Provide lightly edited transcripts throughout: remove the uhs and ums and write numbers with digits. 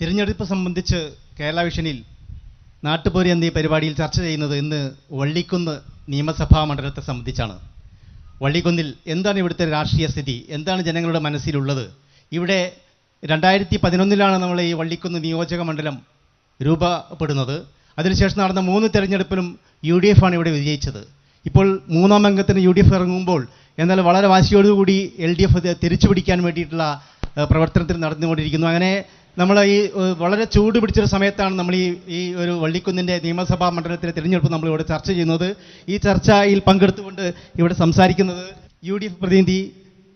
തിരഞ്ഞെടുപ്പ് സംബന്ധിച്ച് കേരള വിഷനിൽ നാട്ടുപോരി എന്നീ പരിപാടിയിൽ ചർച്ച ചെയ്യുന്നത് ഇന്ന് വള്ളിക്കുന്ന് നിയമസഭാ മണ്ഡലത്തെ സംബന്ധിച്ചാണ്. വള്ളിക്കുന്നിൽ എന്താണ് ഇവിടുത്തെ രാഷ്ട്രീയ സ്ഥിതി, എന്താണ് ജനങ്ങളുടെ മനസ്സിലുള്ളത്? ഇവിടെ 2011 നമ്മൾ ഈ വള്ളിക്കുന്ന് നിയോജക മണ്ഡലം രൂപപ്പെടുന്നത്. അതിനുശേഷം നടന്ന 3 തെരഞ്ഞെടുപ്പിലും UDF ആണ് ഇവിടെ വിജയിച്ചത്. ഇപ്പോൾ 3ാം അംഗത്തിന് UDF ഇറങ്ങുമ്പോൾ എന്നാൽ വളരെ വാശിയോടുകൂടി LDF തിരിച്ചു പിടിക്കാൻ വേണ്ടിയിട്ടുള്ള പ്രവർത്തനത്തിൽ നടന്നുകൊണ്ടിരിക്കുന്നു. അങ്ങനെ നമ്മൾ ഈ വളരെ ചൂട് പിടിച്ചൊരു സമയത്താണ് നമ്മൾ ഈ ഒരു വള്ളിക്കുന്നിൻ്റെ നിയമസഭാ മണ്ഡലത്തിലെ തിരഞ്ഞെടുപ്പ് നമ്മളിവിടെ ചർച്ച ചെയ്യുന്നത്. ഈ ചർച്ചയിൽ പങ്കെടുത്തുകൊണ്ട് ഇവിടെ സംസാരിക്കുന്നത് UDF പ്രതിനിധി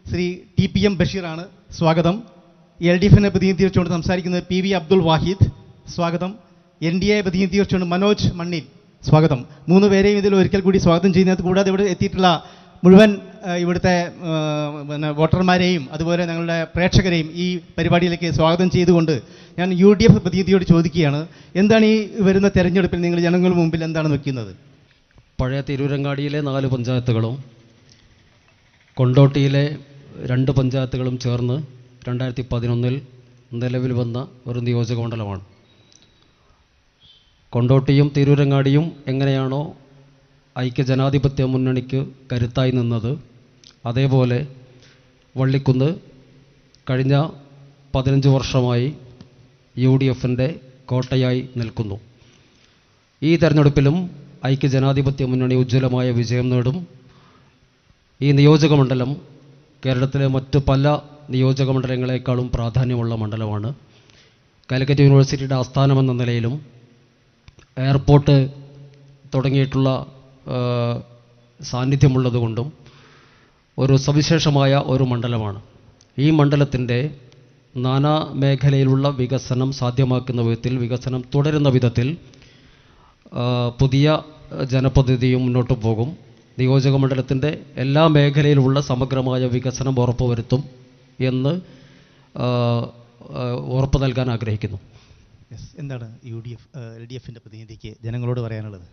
ശ്രീ TPM ബഷീറാണ്. സ്വാഗതം. LDFനെ പ്രതിനിധീകരിച്ചുകൊണ്ട് സംസാരിക്കുന്നത് PV അബ്ദുൾ വാഹിദ്. സ്വാഗതം. NDA പ്രതിനിധീകരിച്ചുകൊണ്ട് മനോജ് മണ്ണിൽ. സ്വാഗതം. 3 പേരെയും ഇതിൽ ഒരിക്കൽ കൂടി സ്വാഗതം ചെയ്യുന്നത്. കൂടാതെ ഇവിടെ എത്തിയിട്ടുള്ള മുഴുവൻ ഇവിടുത്തെ വോട്ടർമാരെയും അതുപോലെ ഞങ്ങളുടെ പ്രേക്ഷകരെയും ഈ പരിപാടിയിലേക്ക് സ്വാഗതം ചെയ്തുകൊണ്ട് ഞാൻ UDF പ്രതിനിധിയോട് ചോദിക്കുകയാണ്, എന്താണ് ഈ വരുന്ന തെരഞ്ഞെടുപ്പിൽ നിങ്ങൾ ജനങ്ങളുടെ മുമ്പിൽ എന്താണ് വെക്കുന്നത്? പഴയ തിരൂരങ്ങാടിയിലെ 4 പഞ്ചായത്തുകളും കൊണ്ടോട്ടിയിലെ 2 പഞ്ചായത്തുകളും ചേർന്ന് 2011 നിലവിൽ വന്ന ഒരു നിയോജക മണ്ഡലമാണ്. കൊണ്ടോട്ടിയും തിരൂരങ്ങാടിയും എങ്ങനെയാണോ ഐക്യജനാധിപത്യ മുന്നണിക്ക് കരുത്തായി നിന്നത്, അതേപോലെ വള്ളിക്കുന്ന് കഴിഞ്ഞ 15 വർഷമായി UDFൻ്റെ കോട്ടയായി നിൽക്കുന്നു. ഈ തെരഞ്ഞെടുപ്പിലും ഐക്യജനാധിപത്യ മുന്നണി ഉജ്ജ്വലമായ വിജയം നേടും. ഈ നിയോജക മണ്ഡലം കേരളത്തിലെ മറ്റ് പല നിയോജക മണ്ഡലങ്ങളെക്കാളും പ്രാധാന്യമുള്ള മണ്ഡലമാണ്. കാലിക്കറ്റ് യൂണിവേഴ്സിറ്റിയുടെ ആസ്ഥാനമെന്ന നിലയിലും എയർപോർട്ട് തുടങ്ങിയിട്ടുള്ള സാന്നിധ്യമുള്ളതുകൊണ്ടും ഒരു സവിശേഷമായ ഒരു മണ്ഡലമാണ്. ഈ മണ്ഡലത്തിൻ്റെ നാനാ മേഖലയിലുള്ള വികസനം സാധ്യമാക്കുന്ന വിധത്തിൽ, വികസനം തുടരുന്ന വിധത്തിൽ പുതിയ ജനപ്രതിനിധിയും മുന്നോട്ട് പോകും. നിയോജക മണ്ഡലത്തിൻ്റെ എല്ലാ മേഖലയിലുള്ള സമഗ്രമായ വികസനം ഉറപ്പുവരുത്തും എന്ന് ഉറപ്പ് നൽകാൻ ആഗ്രഹിക്കുന്നു. എന്താണ് LDFൻ്റെ പ്രതിനിധിക്ക് ജനങ്ങളോട് പറയാനുള്ളത്?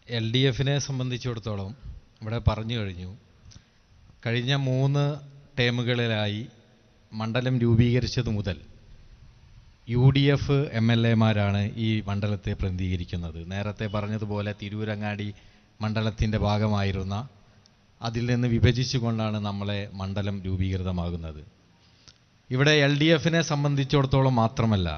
LDFനെ സംബന്ധിച്ചിടത്തോളം ഇവിടെ പറഞ്ഞു കഴിഞ്ഞു. കഴിഞ്ഞ 3 ടേമുകളിലായി മണ്ഡലം രൂപീകരിച്ചത് മുതൽ UDF MLAമാരാണ് ഈ മണ്ഡലത്തെ പ്രതിനിധീകരിക്കുന്നത്. നേരത്തെ പറഞ്ഞതുപോലെ തിരൂരങ്ങാടി മണ്ഡലത്തിൻ്റെ ഭാഗമായിരുന്ന അതിൽ നിന്ന് വിഭജിച്ചുകൊണ്ടാണ് നമ്മളെ മണ്ഡലം രൂപീകൃതമാകുന്നത്. ഇവിടെ LDFനെ സംബന്ധിച്ചിടത്തോളം മാത്രമല്ല,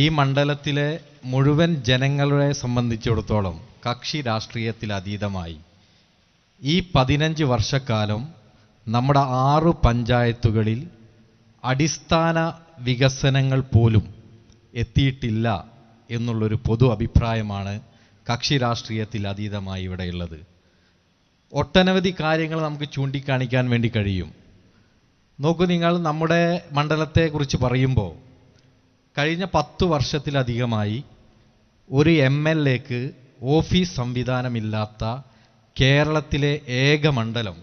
ഈ മണ്ഡലത്തിലെ മുഴുവൻ ജനങ്ങളെ സംബന്ധിച്ചിടത്തോളം കക്ഷി രാഷ്ട്രീയത്തിൽ അതീതമായി ഈ 15 വർഷക്കാലം നമ്മുടെ 6 പഞ്ചായത്തുകളിൽ അടിസ്ഥാന വികസനങ്ങൾ പോലും എത്തിയിട്ടില്ല എന്നുള്ളൊരു പൊതു അഭിപ്രായമാണ് കക്ഷി രാഷ്ട്രീയത്തിൽ അതീതമായി ഇവിടെയുള്ളത്. ഒട്ടനവധി കാര്യങ്ങൾ നമുക്ക് ചൂണ്ടിക്കാണിക്കാൻ വേണ്ടി കഴിയും. നോക്കൂ, നിങ്ങൾ നമ്മുടെ മണ്ഡലത്തെക്കുറിച്ച് പറയുമ്പോൾ കഴിഞ്ഞ 10 വർഷത്തിലധികമായി ഒരു MLAക്ക് ഓഫീസ് സംവിധാനമില്ലാത്ത കേരളത്തിലെ ഏക മണ്ഡലം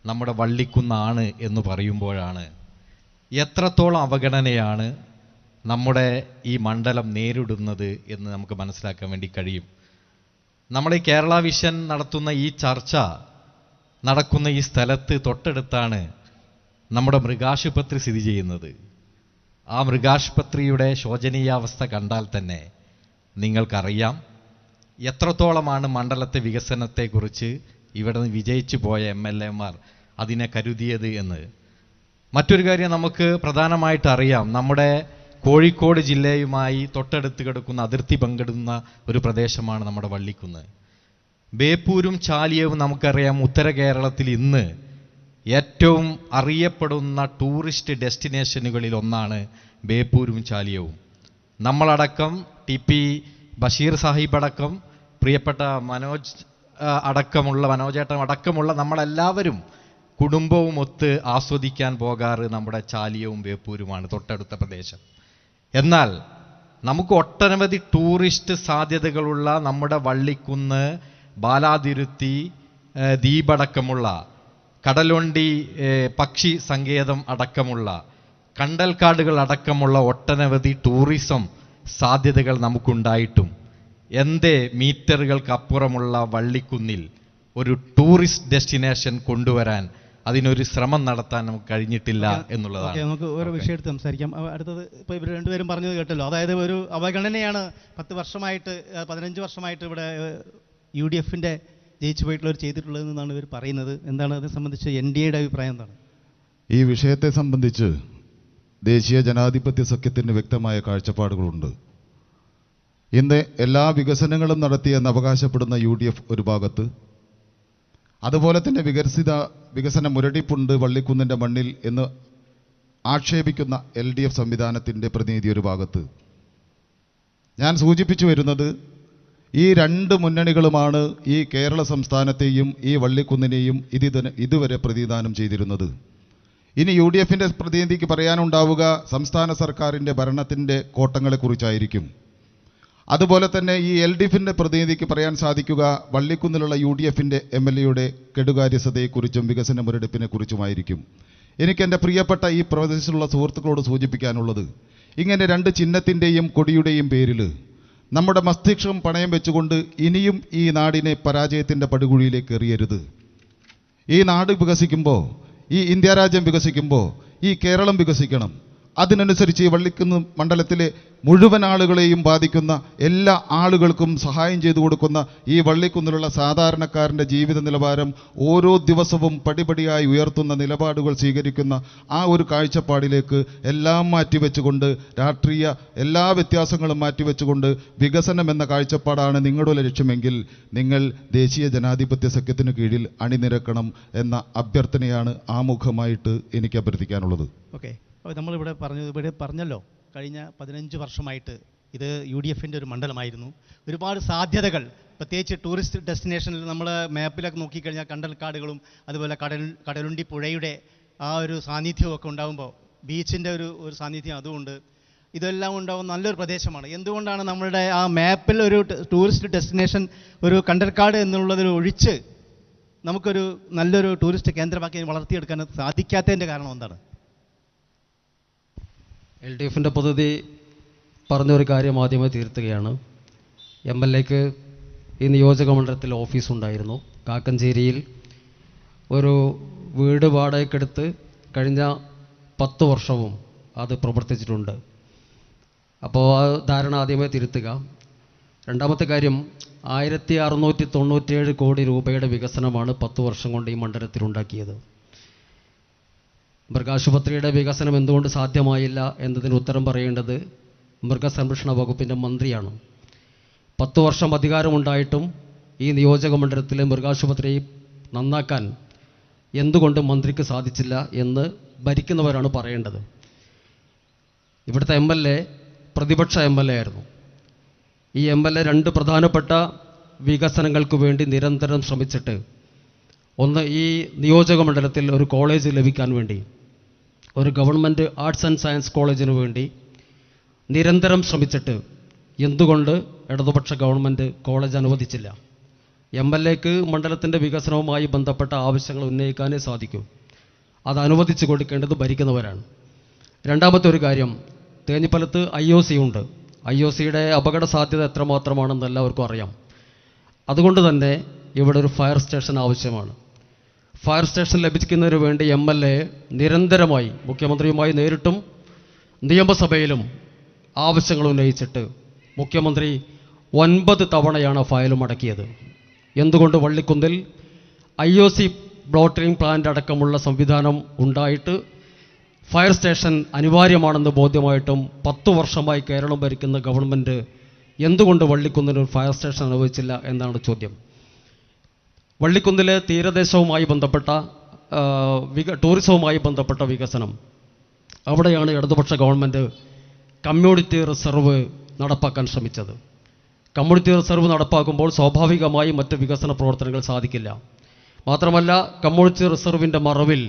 നമ്മുടെ വള്ളിക്കുന്നാണ് എന്ന് പറയുമ്പോഴാണ് എത്രത്തോളം അവഗണനയാണ് നമ്മുടെ ഈ മണ്ഡലം നേരിടുന്നത് എന്ന് നമുക്ക് മനസ്സിലാക്കാൻ വേണ്ടി കഴിയും. നമ്മൾ ഈ കേരള വിഷൻ നടത്തുന്ന ഈ ചർച്ച നടക്കുന്ന ഈ സ്ഥലത്ത് തൊട്ടടുത്താണ് നമ്മുടെ മൃഗാശുപത്രി സ്ഥിതി ചെയ്യുന്നത്. ആ മൃഗാശുപത്രിയുടെ ശോചനീയാവസ്ഥ കണ്ടാൽ തന്നെ നിങ്ങൾക്കറിയാം എത്രത്തോളമാണ് മണ്ഡലത്തെ വികസനത്തെക്കുറിച്ച് ഇവിടെ നിന്ന് വിജയിച്ചു പോയ MLAമാർ അതിനെ കരുതിയത് എന്ന്. മറ്റൊരു കാര്യം നമുക്ക് പ്രധാനമായിട്ട് അറിയാം, നമ്മുടെ കോഴിക്കോട് ജില്ലയുമായി തൊട്ടടുത്ത് കിടക്കുന്ന അതിർത്തി പങ്കിടുന്ന ഒരു പ്രദേശമാണ് നമ്മുടെ വള്ളിക്കുന്ന്. ബേപ്പൂരും ചാലിയവും നമുക്കറിയാം ഉത്തര കേരളത്തിൽ ഇന്ന് ഏറ്റവും അറിയപ്പെടുന്ന ടൂറിസ്റ്റ് ഡെസ്റ്റിനേഷനുകളിൽ ഒന്നാണ് ബേപ്പൂരും ചാലിയവും. നമ്മളടക്കം TP ബഷീർ സാഹിബ് അടക്കം പ്രിയപ്പെട്ട മനോജേട്ടൻ അടക്കമുള്ള നമ്മളെല്ലാവരും കുടുംബവും ഒത്ത് ആസ്വദിക്കാൻ പോകാറ് നമ്മുടെ ചാലിയവും ബേപ്പൂരുമാണ്, തൊട്ടടുത്ത പ്രദേശം. എന്നാൽ നമുക്ക് ഒട്ടനവധി ടൂറിസ്റ്റ് സാധ്യതകളുള്ള നമ്മുടെ വള്ളിക്കുന്ന്, ബാലാതിരുത്തി, ദ്വീപടക്കമുള്ള കടലുണ്ടി പക്ഷി സങ്കേതം അടക്കമുള്ള കണ്ടൽക്കാടുകൾ അടക്കമുള്ള ഒട്ടനവധി ടൂറിസം സാധ്യതകൾ നമുക്കുണ്ടായിട്ടും എന്തേ മീറ്ററുകൾക്കപ്പുറമുള്ള വള്ളിക്കുന്നിൽ ഒരു ടൂറിസ്റ്റ് ഡെസ്റ്റിനേഷൻ കൊണ്ടുവരാൻ അതിനൊരു ശ്രമം നടത്താൻ നമുക്ക് കഴിഞ്ഞിട്ടില്ല ഓക്കെ, എന്നുള്ളതാണ്. നമുക്ക് ഒരു വിഷയം എടുത്ത് സംസാരിക്കാം. അടുത്തത് ഇപ്പോൾ ഇവർ രണ്ടുപേരും പറഞ്ഞത് കേട്ടല്ലോ, അതായത് ഒരു അവഗണനയാണ് 10 വർഷമായിട്ട് 15 വർഷമായിട്ട് ഇവിടെ UDFന്റെ ജയിച്ചു പോയിട്ടുള്ളവർ ചെയ്തിട്ടുള്ളതെന്നാണ് ഇവർ പറയുന്നത്. എന്താണ് അതിനെ സംബന്ധിച്ച് NDAയുടെ അഭിപ്രായം എന്താണ്? ഈ വിഷയത്തെ സംബന്ധിച്ച് ദേശീയ ജനാധിപത്യ സഖ്യത്തിന് വ്യക്തമായ കാഴ്ചപ്പാടുകളുണ്ട്. ഇന്ന് എല്ലാ വികസനങ്ങളും നടത്തിയെന്ന് അവകാശപ്പെടുന്ന UDF ഒരു ഭാഗത്ത്, അതുപോലെ തന്നെ വികസന മുരടിപ്പുണ്ട് വള്ളിക്കുന്നിൻ്റെ മണ്ണിൽ എന്ന് ആക്ഷേപിക്കുന്ന LDF സംവിധാനത്തിൻ്റെ പ്രതിനിധി ഒരു ഭാഗത്ത്. ഞാൻ സൂചിപ്പിച്ചു വരുന്നത് ഈ രണ്ട് മുന്നണികളുമാണ് ഈ കേരള സംസ്ഥാനത്തെയും ഈ വള്ളിക്കുന്നിനെയും ഇതുവരെ പ്രതിനിധാനം ചെയ്തിരുന്നത്. ഇനി UDFന്റെ പ്രതിനിധിക്ക് പറയാനുണ്ടാവുക സംസ്ഥാന സർക്കാരിൻ്റെ ഭരണത്തിൻ്റെ കോട്ടങ്ങളെക്കുറിച്ചായിരിക്കും. അതുപോലെ തന്നെ ഈ LDFന്റെ പ്രതിനിധിക്ക് പറയാൻ സാധിക്കുക വള്ളിക്കുന്നിലുള്ള UDFന്റെ MLAയുടെ കെടുകാര്യസ്ഥതയെക്കുറിച്ചും വികസന മുരടിപ്പിനെക്കുറിച്ചുമായിരിക്കും. എനിക്കെൻ്റെ പ്രിയപ്പെട്ട ഈ പ്രദേശത്തുള്ള സുഹൃത്തുക്കളോട് സൂചിപ്പിക്കാനുള്ളത്, ഇങ്ങനെ രണ്ട് ചിഹ്നത്തിൻ്റെയും കൊടിയുടെയും പേരിൽ നമ്മുടെ മസ്തിഷ്കം പണയം വെച്ചുകൊണ്ട് ഇനിയും ഈ നാടിനെ പരാജയത്തിൻ്റെ പടുകുഴിയിലേക്ക് എറിയരുത്. ഈ നാട് വികസിക്കുമ്പോൾ, ഈ ഇന്ത്യ രാജ്യം വികസിക്കുമ്പോൾ ഈ കേരളം വികസിക്കണം. അതിനനുസരിച്ച് ഈ വള്ളിക്കുന്ന് മണ്ഡലത്തിലെ മുഴുവൻ ആളുകളെയും ബാധിക്കുന്ന എല്ലാ ആളുകൾക്കും സഹായം ചെയ്തു കൊടുക്കുന്ന ഈ വള്ളിക്കുന്നിലുള്ള സാധാരണക്കാരൻ്റെ ജീവിത നിലവാരം ഓരോ ദിവസവും പടിപടിയായി ഉയർത്തുന്ന നിലപാടുകൾ സ്വീകരിക്കുന്ന ആ ഒരു കാഴ്ചപ്പാടിലേക്ക് എല്ലാം മാറ്റിവെച്ചുകൊണ്ട്, രാഷ്ട്രീയ എല്ലാ വ്യത്യാസങ്ങളും മാറ്റിവെച്ചുകൊണ്ട് വികസനം എന്ന കാഴ്ചപ്പാടാണ് നിങ്ങളുടെ ലക്ഷ്യമെങ്കിൽ നിങ്ങൾ ദേശീയ ജനാധിപത്യ സഖ്യത്തിന് കീഴിൽ അണിനിരക്കണം എന്ന അഭ്യർത്ഥനയാണ് ആമുഖമായിട്ട് എനിക്ക് അഭ്യർത്ഥിക്കാനുള്ളത്. ഓക്കെ, അപ്പോൾ നമ്മളിവിടെ പറഞ്ഞല്ലോ കഴിഞ്ഞ 15 വർഷമായിട്ട് ഇത് UDFന്റെ ഒരു മണ്ഡലമായിരുന്നു. ഒരുപാട് സാധ്യതകൾ, പ്രത്യേകിച്ച് ടൂറിസ്റ്റ് ഡെസ്റ്റിനേഷനിൽ നമ്മൾ മാപ്പിലൊക്കെ നോക്കിക്കഴിഞ്ഞാൽ കണ്ടൽക്കാടുകളും അതുപോലെ കടലുണ്ടി പുഴയുടെ ആ ഒരു സാന്നിധ്യമൊക്കെ ഉണ്ടാകുമ്പോൾ, ബീച്ചിൻ്റെ ഒരു സാന്നിധ്യം അതുകൊണ്ട് ഇതെല്ലാം ഉണ്ടാകുന്ന നല്ലൊരു പ്രദേശമാണ്. എന്തുകൊണ്ടാണ് നമ്മളുടെ ആ മാപ്പിൽ ഒരു ടൂറിസ്റ്റ് ഡെസ്റ്റിനേഷൻ ഒരു കണ്ടൽക്കാട് എന്നുള്ളതിൽ ഒഴിച്ച് നമുക്കൊരു നല്ലൊരു ടൂറിസ്റ്റ് കേന്ദ്രമാക്കി വളർത്തിയെടുക്കാൻ സാധിക്കാത്തതിൻ്റെ കാരണം എന്താണ്? LDFന്റെ പ്രതിനിധി പറഞ്ഞൊരു കാര്യം ആദ്യമേ തീർത്തുകയാണ്. MLAക്ക് ഈ നിയോജക മണ്ഡലത്തിൽ ഓഫീസുണ്ടായിരുന്നു. കാക്കഞ്ചേരിയിൽ ഒരു വീട് വാടകയ്ക്കെടുത്ത് കഴിഞ്ഞ 10 വർഷവും അത് പ്രവർത്തിച്ചിട്ടുണ്ട്. അപ്പോൾ ആ ധാരണ ആദ്യമേ തിരുത്തുക. രണ്ടാമത്തെ കാര്യം, 1697 കോടി രൂപയുടെ വികസനമാണ് 10 വർഷം കൊണ്ട് ഈ മണ്ഡലത്തിലുണ്ടാക്കിയത്. മൃഗാശുപത്രിയുടെ വികസനം എന്തുകൊണ്ട് സാധ്യമായില്ല എന്നതിന് ഉത്തരം പറയേണ്ടത് മൃഗസംരക്ഷണ വകുപ്പിൻ്റെ മന്ത്രിയാണ്. 10 വർഷം അധികാരമുണ്ടായിട്ടും ഈ നിയോജക മണ്ഡലത്തിലെ മൃഗാശുപത്രി നന്നാക്കാൻ എന്തുകൊണ്ട് മന്ത്രിക്ക് സാധിച്ചില്ല എന്ന് ഭരിക്കുന്നവരാണ് പറയേണ്ടത്. ഇവിടുത്തെ MLA പ്രതിപക്ഷ MLA ആയിരുന്നു. ഈ MLA 2 പ്രധാനപ്പെട്ട വികസനങ്ങൾക്ക് വേണ്ടി നിരന്തരം ശ്രമിച്ചിട്ട്, ഒന്ന് ഈ നിയോജക മണ്ഡലത്തിൽ ഒരു കോളേജ് ലഭിക്കാൻ വേണ്ടി, ഒരു ഗവൺമെൻറ് ആർട്സ് ആൻഡ് സയൻസ് കോളേജിന് വേണ്ടി നിരന്തരം ശ്രമിച്ചിട്ട് എന്തുകൊണ്ട് ഇടതുപക്ഷ ഗവൺമെൻറ് കോളേജ് അനുവദിച്ചില്ല? MLAക്ക് മണ്ഡലത്തിൻ്റെ വികസനവുമായി ബന്ധപ്പെട്ട ആവശ്യങ്ങൾ ഉന്നയിക്കാനേ സാധിക്കൂ. അത് അനുവദിച്ചു കൊടുക്കേണ്ടത് ഭരിക്കുന്നവരാണ്. രണ്ടാമത്തെ ഒരു കാര്യം, തേഞ്ഞിപ്പലത്ത് IOC ഉണ്ട്. IOCയുടെ അപകട സാധ്യത എത്രമാത്രമാണെന്ന് എല്ലാവർക്കും അറിയാം. അതുകൊണ്ട് തന്നെ ഇവിടെ ഒരു ഫയർ സ്റ്റേഷൻ ആവശ്യമാണ്. ഫയർ സ്റ്റേഷൻ ലഭിക്കുന്നതിന് വേണ്ടി MLA നിരന്തരമായി മുഖ്യമന്ത്രിയുമായി നേരിട്ടും നിയമസഭയിലും ആവശ്യങ്ങൾ ഉന്നയിച്ചിട്ട് മുഖ്യമന്ത്രി 9 തവണയാണ് ഫയൽ മടക്കിയത്. എന്തുകൊണ്ട് വള്ളിക്കുന്നിൽ IOC ബ്ലോട്ടറിംഗ് പ്ലാന്റ് അടക്കമുള്ള സംവിധാനം ഉണ്ടായിട്ട് ഫയർ സ്റ്റേഷൻ അനിവാര്യമാണെന്ന് ബോധ്യമായിട്ടും 10 വർഷമായി കേരളം ഭരിക്കുന്ന ഗവൺമെൻറ് എന്തുകൊണ്ട് വള്ളിക്കുന്നിന് ഒരു ഫയർ സ്റ്റേഷൻ അനുവദിച്ചില്ല എന്നാണ് ചോദ്യം. വള്ളിക്കുന്നിലെ തീരദേശവുമായി ബന്ധപ്പെട്ട ടൂറിസവുമായി ബന്ധപ്പെട്ട വികസനം, അവിടെയാണ് ഇടതുപക്ഷ ഗവൺമെൻറ് കമ്മ്യൂണിറ്റി റിസർവ് നടപ്പാക്കാൻ ശ്രമിച്ചത്. കമ്മ്യൂണിറ്റി റിസർവ് നടപ്പാക്കുമ്പോൾ സ്വാഭാവികമായി മറ്റ് വികസന പ്രവർത്തനങ്ങൾ സാധിക്കില്ല. മാത്രമല്ല, കമ്മ്യൂണിറ്റി റിസർവിൻ്റെ മറവിൽ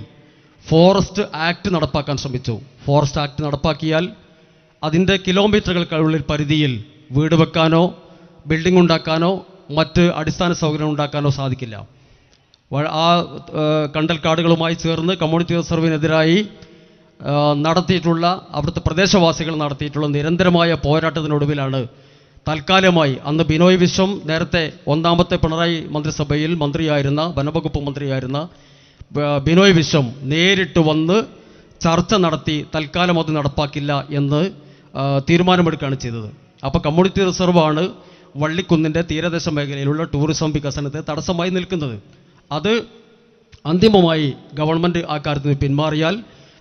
ഫോറസ്റ്റ് ആക്ട് നടപ്പാക്കാൻ ശ്രമിച്ചു. ഫോറസ്റ്റ് ആക്ട് നടപ്പാക്കിയാൽ അതിൻ്റെ കിലോമീറ്ററുകൾക്കുള്ളിൽ പരിധിയിൽ വീട് വെക്കാനോ ബിൽഡിംഗ് ഉണ്ടാക്കാനോ മറ്റ് അടിസ്ഥാന സൗകര്യം ഉണ്ടാക്കാനോ സാധിക്കില്ല. ആ കണ്ടൽക്കാടുകളുമായി ചേർന്ന് കമ്മ്യൂണിറ്റി റിസർവിനെതിരായി നടത്തിയിട്ടുള്ള അവിടുത്തെ പ്രദേശവാസികൾ നടത്തിയിട്ടുള്ള നിരന്തരമായ പോരാട്ടത്തിനൊടുവിലാണ് തൽക്കാലമായി അന്ന് ബിനോയ് വിശ്വം നേരത്തെ 1ാമത്തെ പിണറായി മന്ത്രിസഭയിൽ മന്ത്രിയായിരുന്ന വനംവകുപ്പ് മന്ത്രിയായിരുന്ന ബിനോയ് വിശ്വം നേരിട്ട് വന്ന് ചർച്ച നടത്തി തൽക്കാലം അത് നടപ്പാക്കില്ല എന്ന് തീരുമാനമെടുക്കുകയാണ് ചെയ്തത്. അപ്പോൾ കമ്മ്യൂണിറ്റി റിസർവാണ് വള്ളിക്കുന്നിൻ്റെ തീരദേശ മേഖലയിലുള്ള ടൂറിസം വികസനത്തെ തടസ്സമായി നിൽക്കുന്നത്. അത് അന്തിമമായി ഗവൺമെൻറ് ആ കാര്യത്തിൽ പിന്മാറിയാൽ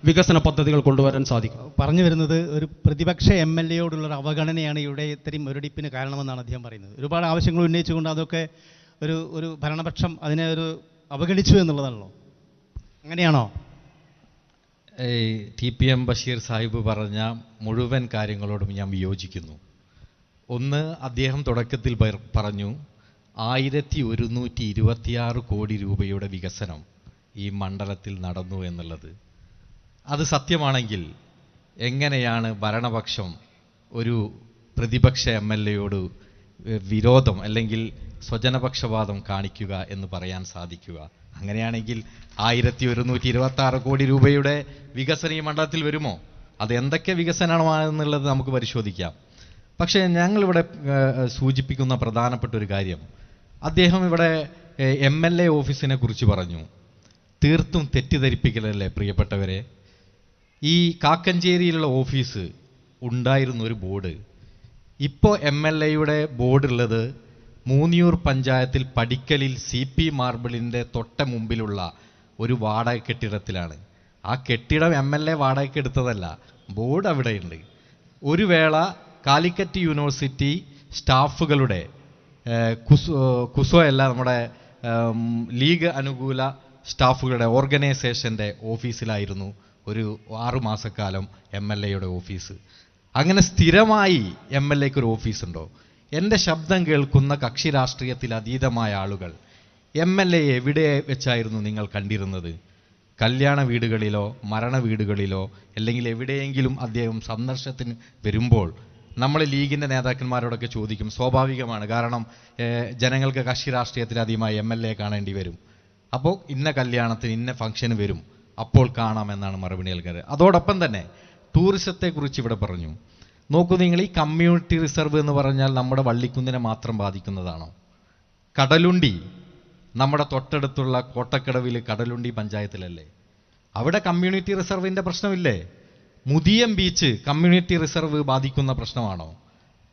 വികസന പദ്ധതികൾ കൊണ്ടുവരാൻ സാധിക്കും. പറഞ്ഞു വരുന്നത് ഒരു പ്രതിപക്ഷ MLA യോടുള്ള അവഗണനയാണ് ഇവിടെ ഇത്രയും മുരടിപ്പിന് കാരണമെന്നാണ് അദ്ദേഹം പറയുന്നത്. ഒരുപാട് ആവശ്യങ്ങൾ ഉന്നയിച്ചുകൊണ്ട് അതൊക്കെ ഒരു ഭരണപക്ഷം അതിനെ ഒരു അവഗണിച്ചു എന്നുള്ളതാണല്ലോ, അങ്ങനെയാണോ? TPM ബഷീർ സാഹിബ് പറഞ്ഞ മുഴുവൻ കാര്യങ്ങളോടും ഞാൻ വിയോജിക്കുന്നു. ഒന്ന്, അദ്ദേഹം തുടക്കത്തിൽ പറഞ്ഞു 1126 കോടി രൂപയുടെ വികസനം ഈ മണ്ഡലത്തിൽ നടന്നു എന്നുള്ളത്. അത് സത്യമാണെങ്കിൽ എങ്ങനെയാണ് ഭരണപക്ഷം ഒരു പ്രതിപക്ഷ MLA യോട് വിരോധം അല്ലെങ്കിൽ സ്വജനപക്ഷപാതം കാണിക്കുക എന്ന് പറയാൻ സാധിക്കുക? അങ്ങനെയാണെങ്കിൽ 1126 കോടി രൂപയുടെ വികസനം ഈ മണ്ഡലത്തിൽ വരുമോ? അത് എന്തൊക്കെ വികസനമാണെന്നുള്ളത് നമുക്ക് പരിശോധിക്കാം. പക്ഷേ ഞങ്ങളിവിടെ സൂചിപ്പിക്കുന്ന പ്രധാനപ്പെട്ട ഒരു കാര്യം, അദ്ദേഹം ഇവിടെ MLA ഓഫീസിനെ കുറിച്ച് പറഞ്ഞു. തീർത്തും തെറ്റിദ്ധരിപ്പിക്കലല്ലേ പ്രിയപ്പെട്ടവരെ? ഈ കാക്കഞ്ചേരിയിലുള്ള ഓഫീസ് ഉണ്ടായിരുന്ന ഒരു ബോർഡ്, ഇപ്പോൾ MLAയുടെ ബോർഡ് ഉള്ളത് മൂന്നിയൂർ പഞ്ചായത്തിൽ പടിക്കലിൽ CP മാർബിളിൻ്റെ തൊട്ട മുമ്പിലുള്ള ഒരു വാടക കെട്ടിടത്തിലാണ്. ആ കെട്ടിടം MLA വാടകയ്ക്ക് എടുത്തതല്ല, ബോർഡ് അവിടെയുണ്ട്. ഒരു വേള കാലിക്കറ്റ് യൂണിവേഴ്സിറ്റി സ്റ്റാഫുകളുടെ കുസോ അല്ല, നമ്മുടെ ലീഗ് അനുകൂല സ്റ്റാഫുകളുടെ ഓർഗനൈസേഷൻ്റെ ഓഫീസിലായിരുന്നു ഒരു 6 മാസക്കാലം MLAയുടെ ഓഫീസ്. അങ്ങനെ സ്ഥിരമായി MLAക്ക് ഒരു ഓഫീസുണ്ടോ? എൻ്റെ ശബ്ദം കേൾക്കുന്ന കക്ഷി രാഷ്ട്രീയത്തിൽ അതീതമായ ആളുകൾ MLA എവിടെ വെച്ചായിരുന്നു നിങ്ങൾ കണ്ടിരുന്നത്? കല്യാണ വീടുകളിലോ മരണ വീടുകളിലോ അല്ലെങ്കിൽ എവിടെയെങ്കിലും അദ്ദേഹം സന്ദർശനത്തിന് വരുമ്പോൾ നമ്മൾ ലീഗിൻ്റെ നേതാക്കന്മാരോടൊക്കെ ചോദിക്കും. സ്വാഭാവികമാണ്, കാരണം ജനങ്ങൾക്ക് കക്ഷി രാഷ്ട്രീയത്തിൽ അധികമായി MLA കാണേണ്ടി വരും. അപ്പോൾ ഇന്ന കല്യാണത്തിന് ഇന്ന ഫംഗ്ഷന് വരും, അപ്പോൾ കാണാമെന്നാണ് മറുപടി നൽകുന്നത്. അതോടൊപ്പം തന്നെ ടൂറിസത്തെക്കുറിച്ച് ഇവിടെ പറഞ്ഞു. നോക്കൂ നിങ്ങൾ, ഈ കമ്മ്യൂണിറ്റി റിസർവ് എന്ന് പറഞ്ഞാൽ നമ്മുടെ വള്ളിക്കുന്നിനെ മാത്രം ബാധിക്കുന്നതാണോ? കടലുണ്ടി നമ്മുടെ തൊട്ടടുത്തുള്ള കോട്ടക്കടവിൽ കടലുണ്ടി പഞ്ചായത്തിലല്ലേ? അവിടെ കമ്മ്യൂണിറ്റി റിസർവിൻ്റെ പ്രശ്നമില്ലേ? മുതിയം ബീച്ച് കമ്മ്യൂണിറ്റി റിസർവ് ബാധിക്കുന്ന പ്രശ്നമാണോ?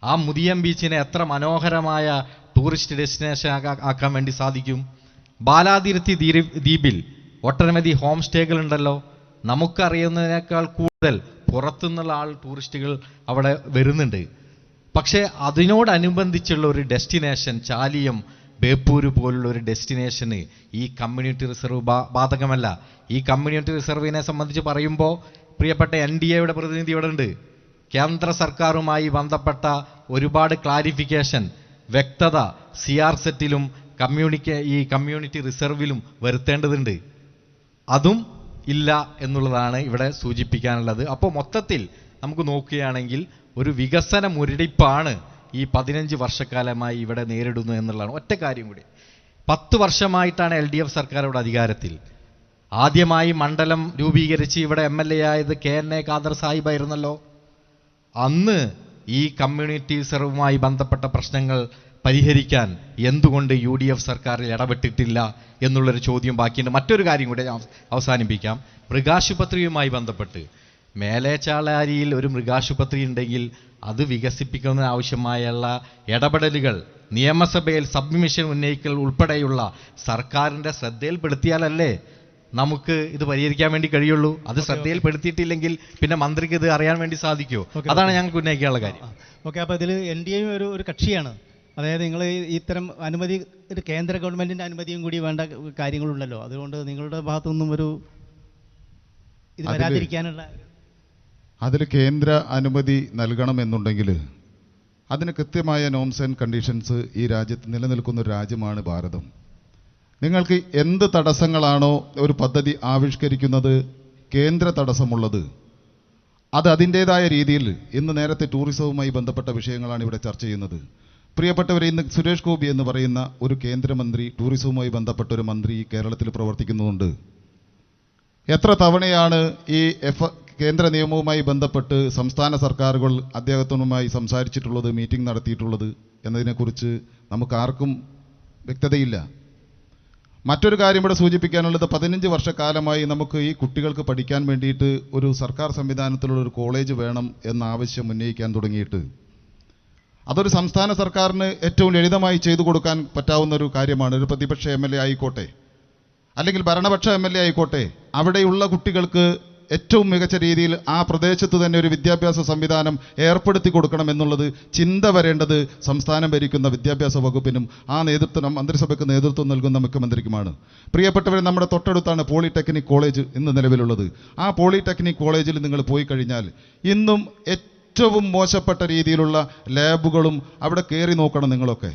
ആ മുതിയം ബീച്ചിനെ എത്ര മനോഹരമായ ടൂറിസ്റ്റ് ഡെസ്റ്റിനേഷൻ ആക്കാൻ വേണ്ടി സാധിക്കും. ബാലാതിരുത്തി ദ്വീപിൽ ഒട്ടനവധി ഹോം സ്റ്റേകൾ ഉണ്ടല്ലോ. നമുക്കറിയുന്നതിനേക്കാൾ കൂടുതൽ പുറത്തുനിന്നുള്ള ടൂറിസ്റ്റുകൾ അവിടെ വരുന്നുണ്ട്. പക്ഷേ അതിനോടനുബന്ധിച്ചുള്ള ഒരു ഡെസ്റ്റിനേഷൻ, ചാലിയം, ബേപ്പൂര് പോലുള്ള ഒരു ഡെസ്റ്റിനേഷന് ഈ കമ്മ്യൂണിറ്റി റിസർവ് ബാധകമല്ല. ഈ കമ്മ്യൂണിറ്റി റിസർവിനെ സംബന്ധിച്ച് പറയുമ്പോൾ പ്രിയപ്പെട്ട NDAയുടെ പ്രതിനിധി ഇവിടെ ഉണ്ട്. കേന്ദ്ര സർക്കാരുമായി ബന്ധപ്പെട്ട ഒരുപാട് ക്ലാരിഫിക്കേഷൻ, വ്യക്തത CRZ-ലും ഈ കമ്മ്യൂണിറ്റി റിസർവിലും വരുത്തേണ്ടതുണ്ട്. അതും ഇല്ല എന്നുള്ളതാണ് ഇവിടെ സൂചിപ്പിക്കാനുള്ളത്. അപ്പോൾ മൊത്തത്തിൽ നമുക്ക് നോക്കുകയാണെങ്കിൽ ഒരു വികസന മുരടിപ്പാണ് ഈ 15 വർഷക്കാലമായി ഇവിടെ നേരിടുന്നു എന്നുള്ളതാണ്. ഒറ്റ കാര്യം കൂടി, 10 വർഷമായിട്ടാണ് LDF സർക്കാർ ഇവിടെ അധികാരത്തിൽ. ആദ്യമായി മണ്ഡലം രൂപീകരിച്ച് ഇവിടെ MLA ആയത് KNA ഖാദർ സാഹിബായിരുന്നല്ലോ. അന്ന് ഈ കമ്മ്യൂണിറ്റി റിസർവുമായി ബന്ധപ്പെട്ട പ്രശ്നങ്ങൾ പരിഹരിക്കാൻ എന്തുകൊണ്ട് UDF സർക്കാരിൽ ഇടപെട്ടിട്ടില്ല എന്നുള്ളൊരു ചോദ്യം ബാക്കിയുണ്ട്. മറ്റൊരു കാര്യം കൂടി അവസാനിപ്പിക്കാം. മൃഗാശുപത്രിയുമായി ബന്ധപ്പെട്ട് മേലേച്ചാളാരിയിൽ ഒരു മൃഗാശുപത്രി ഉണ്ടെങ്കിൽ അത് വികസിപ്പിക്കുന്നതിന് ആവശ്യമായുള്ള ഇടപെടലുകൾ നിയമസഭയിൽ സബ്മിഷൻ ഉന്നയിക്കൽ ഉൾപ്പെടെയുള്ള സർക്കാരിൻ്റെ ശ്രദ്ധയിൽപ്പെടുത്തിയാലല്ലേ നമുക്ക് ഇത് പരിഹരിക്കാൻ വേണ്ടി കഴിയുള്ളൂ. അത് ശ്രദ്ധയിൽപ്പെടുത്തിയിട്ടില്ലെങ്കിൽ പിന്നെ മന്ത്രിക്ക് ഇത് അറിയാൻ വേണ്ടി സാധിക്കുമോ? അതാണ് ഞങ്ങൾക്ക് ഉന്നയിക്കാനുള്ള കാര്യം. ഓക്കെ, അപ്പോൾ ഇതിൽ NDA ഒരു കക്ഷിയാണ്. അതായത് നിങ്ങൾ ഇത്തരം അനുമതി, ഒരു കേന്ദ്ര ഗവൺമെൻറ്റിൻ്റെ അനുമതിയും കൂടി വേണ്ട കാര്യങ്ങളുണ്ടല്ലോ. അതുകൊണ്ട് നിങ്ങളുടെ ഭാഗത്തുനിന്നും ഇത് വരാതിരിക്കാനുള്ള അതിൽ കേന്ദ്ര അനുമതി നൽകണമെന്നുണ്ടെങ്കിൽ അതിന് കൃത്യമായ നോംസ് ആൻഡ് കണ്ടീഷൻസ് ഈ രാജ്യത്ത് നിലനിൽക്കുന്ന ഒരു രാജ്യമാണ് ഭാരതം. നിങ്ങൾക്ക് എന്ത് തടസ്സങ്ങളാണോ ഒരു പദ്ധതി ആവിഷ്കരിക്കുന്നത് കേന്ദ്ര തടസ്സമുള്ളത്, അത് അതിൻ്റേതായ രീതിയിൽ, ഇന്ന് നേരത്തെ ടൂറിസവുമായി ബന്ധപ്പെട്ട വിഷയങ്ങളാണ് ഇവിടെ ചർച്ച ചെയ്യുന്നത്. പ്രിയപ്പെട്ടവരെ, ഇന്ന് സുരേഷ് ഗോപി എന്ന് പറയുന്ന ഒരു കേന്ദ്രമന്ത്രി, ടൂറിസവുമായി ബന്ധപ്പെട്ട ഒരു മന്ത്രി കേരളത്തിൽ പ്രവർത്തിക്കുന്നുണ്ട്. എത്ര തവണയാണ് ഈ കേന്ദ്ര നിയമവുമായി ബന്ധപ്പെട്ട് സംസ്ഥാന സർക്കാരുകൾ അദ്ദേഹത്തിനുമായി സംസാരിച്ചിട്ടുള്ളത്, മീറ്റിംഗ് നടത്തിയിട്ടുള്ളത് എന്നതിനെക്കുറിച്ച് നമുക്കാർക്കും വ്യക്തതയില്ല. മറ്റൊരു കാര്യം ഇവിടെ സൂചിപ്പിക്കാനുള്ളത് 15 വർഷക്കാലമായി നമുക്ക് ഈ കുട്ടികൾക്ക് പഠിക്കാൻ വേണ്ടിയിട്ട് ഒരു സർക്കാർ സംവിധാനത്തിലുള്ള ഒരു കോളേജ് വേണം എന്ന ആവശ്യം ഉന്നയിക്കാൻ തുടങ്ങിയിട്ട് അതൊരു സംസ്ഥാന സർക്കാരിന് ഏറ്റവും ലളിതമായി ചെയ്തു കൊടുക്കാൻ പറ്റാവുന്ന ഒരു കാര്യമാണ്. ഒരു പ്രതിപക്ഷ MLA ആയിക്കോട്ടെ, അല്ലെങ്കിൽ ഭരണപക്ഷ MLA ആയിക്കോട്ടെ, അവിടെയുള്ള കുട്ടികൾക്ക് ഏറ്റവും മികച്ച രീതിയിൽ ആ പ്രദേശത്ത് തന്നെ ഒരു വിദ്യാഭ്യാസ സംവിധാനം ഏർപ്പെടുത്തി കൊടുക്കണം എന്നുള്ളത് ചിന്ത വരേണ്ടത് സംസ്ഥാനം ഭരിക്കുന്ന വിദ്യാഭ്യാസ വകുപ്പിനും ആ നേതൃത്വം മന്ത്രിസഭയ്ക്ക് നേതൃത്വം നൽകുന്ന മുഖ്യമന്ത്രിക്കുമാണ്. പ്രിയപ്പെട്ടവർ, നമ്മുടെ തൊട്ടടുത്താണ് പോളിടെക്നിക് കോളേജ് ഇന്ന് നിലവിലുള്ളത്. ആ പോളിടെക്നിക് കോളേജിൽ നിങ്ങൾ പോയി കഴിഞ്ഞാൽ ഇന്നും ഏറ്റവും മോശപ്പെട്ട രീതിയിലുള്ള ലാബുകളും അവിടെ കയറി നോക്കണം നിങ്ങളൊക്കെ.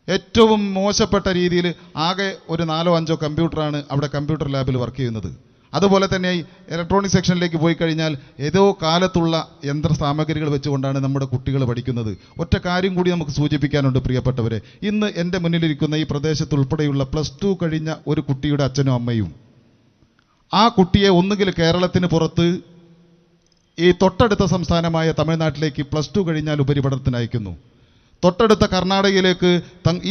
ഏറ്റവും മോശപ്പെട്ട രീതിയിൽ ആകെ ഒരു 4-5 കമ്പ്യൂട്ടറാണ് അവിടെ കമ്പ്യൂട്ടർ ലാബിൽ വർക്ക് ചെയ്യുന്നത്. അതുപോലെ തന്നെ ഈ ഇലക്ട്രോണിക് സെക്ഷനിലേക്ക് പോയി കഴിഞ്ഞാൽ ഏതോ കാലത്തുള്ള യന്ത്ര സാമഗ്രികൾ വെച്ചുകൊണ്ടാണ് നമ്മുടെ കുട്ടികൾ പഠിക്കുന്നത്. ഒറ്റ കാര്യം കൂടി നമുക്ക് സൂചിപ്പിക്കാനുണ്ട് പ്രിയപ്പെട്ടവരെ. ഇന്ന് എൻ്റെ മുന്നിലിരിക്കുന്ന ഈ പ്രദേശത്തുൾപ്പെടെയുള്ള +2 കഴിഞ്ഞ ഒരു കുട്ടിയുടെ അച്ഛനും അമ്മയും ആ കുട്ടിയെ ഒന്നുകിൽ കേരളത്തിന് പുറത്ത് ഈ തൊട്ടടുത്ത സംസ്ഥാനമായ തമിഴ്നാട്ടിലേക്ക് +2 കഴിഞ്ഞാൽ ഉപരിപഠനത്തിന് അയക്കുന്നു. തൊട്ടടുത്ത കർണാടകയിലേക്ക്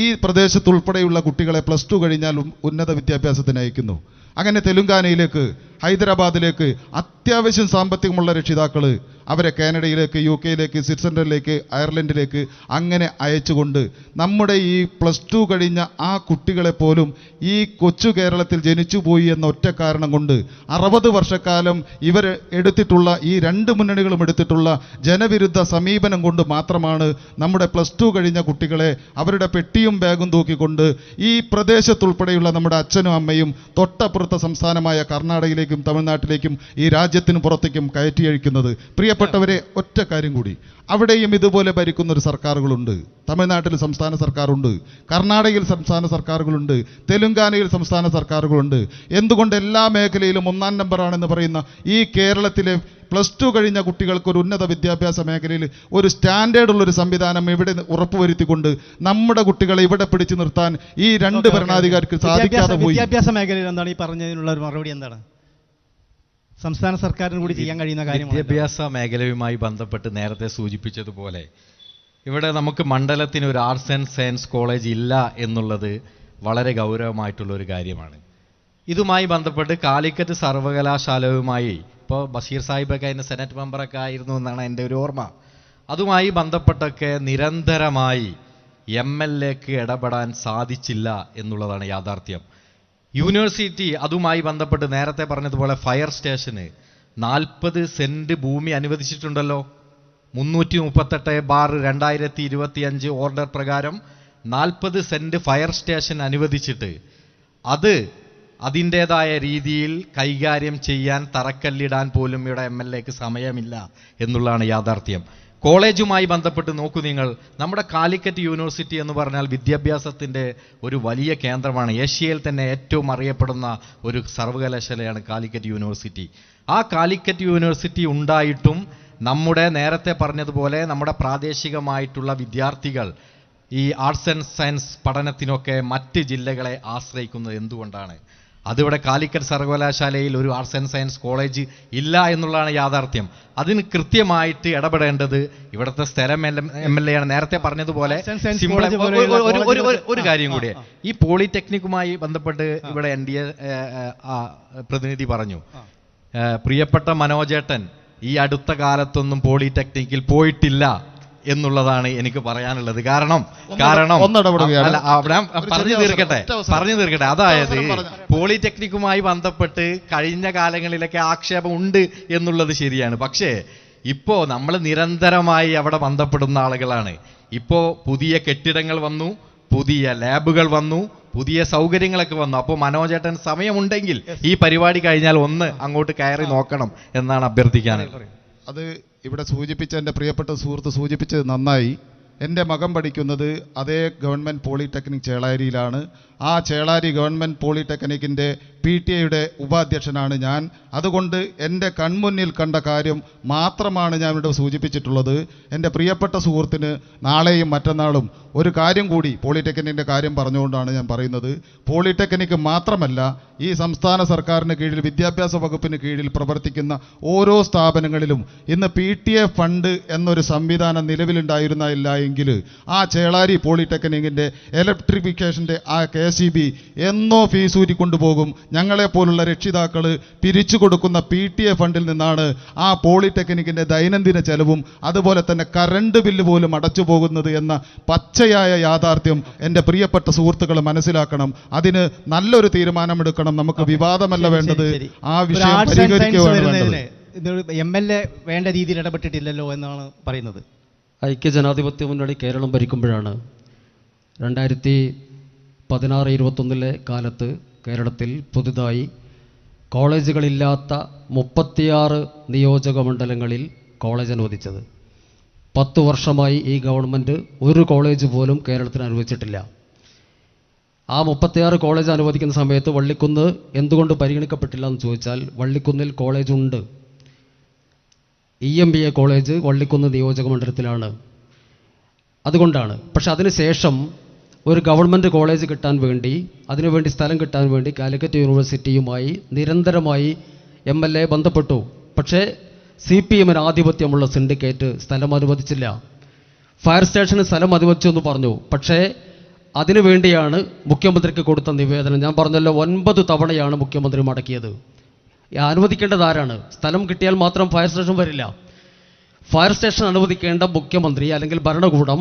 ഈ പ്രദേശത്തുൾപ്പെടെയുള്ള കുട്ടികളെ +2 കഴിഞ്ഞാൽ ഉന്നത വിദ്യാഭ്യാസത്തിന് അയക്കുന്നു. അങ്ങനെ തെലുങ്കാനയിലേക്ക്, ഹൈദരാബാദിലേക്ക് അത്യാവശ്യം സാമ്പത്തികമുള്ള രക്ഷിതാക്കൾ അവരെ കാനഡയിലേക്ക്, UK യിലേക്ക്, സ്വിറ്റ്സർലൻഡിലേക്ക്, അയർലൻഡിലേക്ക് അങ്ങനെ അയച്ചുകൊണ്ട് നമ്മുടെ ഈ +2 കഴിഞ്ഞ ആ കുട്ടികളെ പോലും ഈ കൊച്ചു കേരളത്തിൽ ജനിച്ചുപോയി എന്ന ഒറ്റ കാരണം കൊണ്ട് 60 വർഷക്കാലം ഇവർ എടുത്തിട്ടുള്ള ഈ 2 മുന്നണികളും എടുത്തിട്ടുള്ള ജനവിരുദ്ധ സമീപനം കൊണ്ട് മാത്രമാണ് നമ്മുടെ +2 കഴിഞ്ഞ കുട്ടികളെ അവരുടെ പെട്ടിയും ബാഗും തൂക്കിക്കൊണ്ട് ഈ പ്രദേശത്തുൾപ്പെടെയുള്ള നമ്മുടെ അച്ഛനും അമ്മയും തൊട്ടപ്പുറത്തെ സംസ്ഥാനമായ കർണാടകയിലേക്കും തമിഴ്നാട്ടിലേക്കും ഈ രാജ്യത്തിന് പുറത്തേക്കും കയറ്റിയഴിക്കുന്നത്. പ്രിയപ്പെട്ടവരെ, ഒറ്റ കാര്യം കൂടി, അവിടെയും ഇതുപോലെ ഭരിക്കുന്ന ഒരു സർക്കാരുകളുണ്ട്. തമിഴ്നാട്ടിൽ സംസ്ഥാന സർക്കാരുണ്ട്, കർണാടകയിൽ സംസ്ഥാന സർക്കാരുകളുണ്ട്, തെലുങ്കാനയിൽ സംസ്ഥാന സർക്കാരുകളുണ്ട്. എന്തുകൊണ്ട് എല്ലാ മേഖലയിലും 1-ാം നമ്പറാണെന്ന് പറയുന്ന ഈ കേരളത്തിലെ +2 കഴിഞ്ഞ കുട്ടികൾക്ക് ഒരു ഉന്നത വിദ്യാഭ്യാസ മേഖലയിൽ ഒരു സ്റ്റാൻഡേർഡുള്ളൊരു സംവിധാനം ഇവിടെ ഉറപ്പുവരുത്തിക്കൊണ്ട് നമ്മുടെ കുട്ടികളെ ഇവിടെ പിടിച്ചു നിർത്താൻ ഈ 2 ഭരണാധികാരിക്ക് സാധിക്കാതെ പോയി. വിദ്യാഭ്യാസ മേഖലയിൽ എന്താണ് ഈ പറഞ്ഞതിനുള്ള ഒരു മറുപടി? എന്താണ് സംസ്ഥാന സർക്കാരിന് കൂടി ചെയ്യാൻ കഴിയുന്ന കാര്യം? വിദ്യാഭ്യാസ മേഖലയുമായി ബന്ധപ്പെട്ട് നേരത്തെ സൂചിപ്പിച്ചതുപോലെ ഇവിടെ നമുക്ക് മണ്ഡലത്തിന് ഒരു ആർട്സ് ആൻഡ് സയൻസ് കോളേജ് ഇല്ല എന്നുള്ളത് വളരെ ഗൗരവമായിട്ടുള്ള ഒരു കാര്യമാണ്. ഇതുമായി ബന്ധപ്പെട്ട് കാലിക്കറ്റ് സർവകലാശാലയുമായി ഇപ്പോൾ ബഷീർ സാഹിബൊക്കെ അതിൻ്റെ സെനറ്റ് മെമ്പറൊക്കെ ആയിരുന്നു എന്നാണ് എൻ്റെ ഒരു ഓർമ്മ. അതുമായി ബന്ധപ്പെട്ടൊക്കെ നിരന്തരമായി MLAക്ക് ഇടപെടാൻ സാധിച്ചില്ല എന്നുള്ളതാണ് യാഥാർത്ഥ്യം. യൂണിവേഴ്സിറ്റി അതുമായി ബന്ധപ്പെട്ട് നേരത്തെ പറഞ്ഞതുപോലെ ഫയർ സ്റ്റേഷന് 40 സെന്റ് ഭൂമി അനുവദിച്ചിട്ടുണ്ടല്ലോ. 338/2025 ഓർഡർ പ്രകാരം 40 സെന്റ് ഫയർ സ്റ്റേഷൻ അനുവദിച്ചിട്ട് അത് അതിൻ്റേതായ രീതിയിൽ കൈകാര്യം ചെയ്യാൻ തറക്കല്ലിടാൻ പോലും ഇവിടെ MLAക്ക് സമയമില്ല എന്നുള്ളതാണ് യാഥാർത്ഥ്യം. കോളേജുമായി ബന്ധപ്പെട്ട് നോക്കൂ നിങ്ങൾ, നമ്മുടെ കാലിക്കറ്റ് യൂണിവേഴ്സിറ്റി എന്ന് പറഞ്ഞാൽ വിദ്യാഭ്യാസത്തിൻ്റെ ഒരു വലിയ കേന്ദ്രമാണ്. ഏഷ്യയിൽ തന്നെ ഏറ്റവും അറിയപ്പെടുന്ന ഒരു സർവകലാശാലയാണ് കാലിക്കറ്റ് യൂണിവേഴ്സിറ്റി. ആ കാലിക്കറ്റ് യൂണിവേഴ്സിറ്റി ഉണ്ടായിട്ടും നമ്മുടെ നേരത്തെ പറഞ്ഞതുപോലെ നമ്മുടെ പ്രാദേശികമായിട്ടുള്ള വിദ്യാർത്ഥികൾ ഈ ആർട്സ് ആൻഡ് സയൻസ് പഠനത്തിനൊക്കെ മറ്റ് ജില്ലകളെ ആശ്രയിക്കുന്നത് എന്തുകൊണ്ടാണ്? അതിവിടെ കാലിക്കറ്റ് സർവകലാശാലയിൽ ഒരു ആർട്സ് ആൻഡ് സയൻസ് കോളേജ് ഇല്ല എന്നുള്ളതാണ് യാഥാർത്ഥ്യം. അതിന് കൃത്യമായിട്ട് ഇടപെടേണ്ടത് ഇവിടുത്തെ സ്ഥലം MLA ആണ്. നേരത്തെ പറഞ്ഞതുപോലെ ഒരു കാര്യം കൂടി, ഈ പോളിടെക്നിക്കുമായി ബന്ധപ്പെട്ട് ഇവിടെ NDA പ്രതിനിധി പറഞ്ഞു, പ്രിയപ്പെട്ട മനോജേട്ടൻ ഈ അടുത്ത കാലത്തൊന്നും പോളിടെക്നിക്കിൽ പോയിട്ടില്ല എന്നുള്ളതാണ് എനിക്ക് പറയാനുള്ളത്. കാരണം പറഞ്ഞു തീർക്കട്ടെ. അതായത് പോളിടെക്നിക്കുമായി ബന്ധപ്പെട്ട് കഴിഞ്ഞ കാലങ്ങളിലൊക്കെ ആക്ഷേപം ഉണ്ട് എന്നുള്ളത് ശരിയാണ്. പക്ഷേ ഇപ്പോൾ നമ്മൾ നിരന്തരമായി അവിടെ ബന്ധപ്പെടുന്ന ആളുകളാണ്. ഇപ്പോൾ പുതിയ കെട്ടിടങ്ങൾ വന്നു, പുതിയ ലാബുകൾ വന്നു, പുതിയ സൗകര്യങ്ങളൊക്കെ വന്നു. അപ്പോൾ മനോജേട്ടൻ സമയമുണ്ടെങ്കിൽ ഈ പരിപാടി കഴിഞ്ഞാൽ ഒന്ന് അങ്ങോട്ട് കയറി നോക്കണം എന്നാണ് അഭ്യർത്ഥിക്കാനുള്ളത്. അത് ഇവിടെ സൂചിപ്പിച്ച എൻ്റെ പ്രിയപ്പെട്ട സുഹൃത്ത് സൂചിപ്പിച്ചത് നന്നായി. എൻ്റെ മകൻ പഠിക്കുന്നത് അതേ ഗവൺമെൻറ് പോളിടെക്നിക് ചേളാരിയിലാണ്. ആ ചേളാരി ഗവൺമെൻറ് പോളിടെക്നിക്കിൻ്റെ PTA ഉപാധ്യക്ഷനാണ് ഞാൻ. അതുകൊണ്ട് എൻ്റെ കൺമുന്നിൽ കണ്ട കാര്യം മാത്രമാണ് ഞാൻ ഇവിടെ സൂചിപ്പിച്ചിട്ടുള്ളത്. എൻ്റെ പ്രിയപ്പെട്ട സുഹൃത്തിന് നാളെയും മറ്റന്നാളും ഒരു കാര്യം കൂടി പോളിടെക്നിക്കിൻ്റെ കാര്യം പറഞ്ഞുകൊണ്ടാണ് ഞാൻ പറയുന്നത്. പോളിടെക്നിക്ക് മാത്രമല്ല, ഈ സംസ്ഥാന സർക്കാരിന് കീഴിൽ വിദ്യാഭ്യാസ വകുപ്പിന് കീഴിൽ പ്രവർത്തിക്കുന്ന ഓരോ സ്ഥാപനങ്ങളിലും ഇന്ന് PTA ഫണ്ട് എന്നൊരു സംവിധാനം നിലവിലുണ്ടായിരുന്നില്ല എങ്കിൽ ആ ചേളാരി പോളിടെക്നിക്കിൻ്റെ ഇലക്ട്രിഫിക്കേഷൻ്റെ ആ KCB എന്നോ ഫീസ് ഊരിക്കൊണ്ടുപോകും. ഞങ്ങളെപ്പോലുള്ള രക്ഷിതാക്കൾ പിരിച്ചു കൊടുക്കുന്ന PTA ഫണ്ടിൽ നിന്നാണ് ആ പോളിടെക്നിക്കിൻ്റെ ദൈനംദിന ചെലവും അതുപോലെ തന്നെ കറണ്ട് ബില്ല് പോലും അടച്ചു പോകുന്നത് എന്ന പച്ചയായ യാഥാർത്ഥ്യം എൻ്റെ പ്രിയപ്പെട്ട സുഹൃത്തുക്കൾ മനസ്സിലാക്കണം. അതിന് നല്ലൊരു തീരുമാനമെടുക്കണം. നമുക്ക് വിവാദമല്ല വേണ്ടത്, ആ വിഷയം പരിഹരിക്കുകയാണ് വേണ്ടത്. MLA വേണ്ട രീതിയിൽ ഇടപെട്ടിട്ടില്ലല്ലോ എന്നാണ് പറയുന്നത്. ഐക്യജനാധിപത്യ മുന്നണി കേരളം ഭരിക്കുമ്പോഴാണ് 2016-21 കാലത്ത് കേരളത്തിൽ പുതുതായി കോളേജുകളില്ലാത്ത 36 നിയോജക മണ്ഡലങ്ങളിൽ കോളേജ് അനുവദിച്ചത്. 10 വർഷമായി ഈ ഗവൺമെൻറ് ഒരു കോളേജ് പോലും കേരളത്തിന് അനുവദിച്ചിട്ടില്ല. ആ 36 കോളേജ് അനുവദിക്കുന്ന സമയത്ത് വള്ളിക്കുന്ന് എന്തുകൊണ്ട് പരിഗണിക്കപ്പെട്ടില്ല എന്ന് ചോദിച്ചാൽ, വള്ളിക്കുന്നിൽ കോളേജുണ്ട്. EMBA കോളേജ് വള്ളിക്കുന്ന് നിയോജക മണ്ഡലത്തിലാണ്, അതുകൊണ്ടാണ്. പക്ഷെ അതിനുശേഷം ഒരു ഗവൺമെൻറ് കോളേജ് കിട്ടാൻ വേണ്ടി, അതിനുവേണ്ടി സ്ഥലം കിട്ടാൻ വേണ്ടി കാലിക്കറ്റ് യൂണിവേഴ്സിറ്റിയുമായി നിരന്തരമായി MLA ബന്ധപ്പെട്ടു. പക്ഷേ CPM-ന് ആധിപത്യമുള്ള സിൻഡിക്കേറ്റ് സ്ഥലം അനുവദിച്ചില്ല. ഫയർ സ്റ്റേഷന് സ്ഥലം അനുവദിച്ചു എന്ന് പറഞ്ഞു. പക്ഷേ അതിനുവേണ്ടിയാണ് മുഖ്യമന്ത്രിക്ക് കൊടുത്ത നിവേദനം. ഞാൻ പറഞ്ഞല്ലോ, 9 തവണയാണ് മുഖ്യമന്ത്രി മടക്കിയത്. അനുവദിക്കേണ്ടത് ആരാണ്? സ്ഥലം കിട്ടിയാൽ മാത്രം ഫയർ സ്റ്റേഷൻ വരില്ല. ഫയർ സ്റ്റേഷൻ അനുവദിക്കേണ്ട മുഖ്യമന്ത്രി അല്ലെങ്കിൽ ഭരണകൂടം,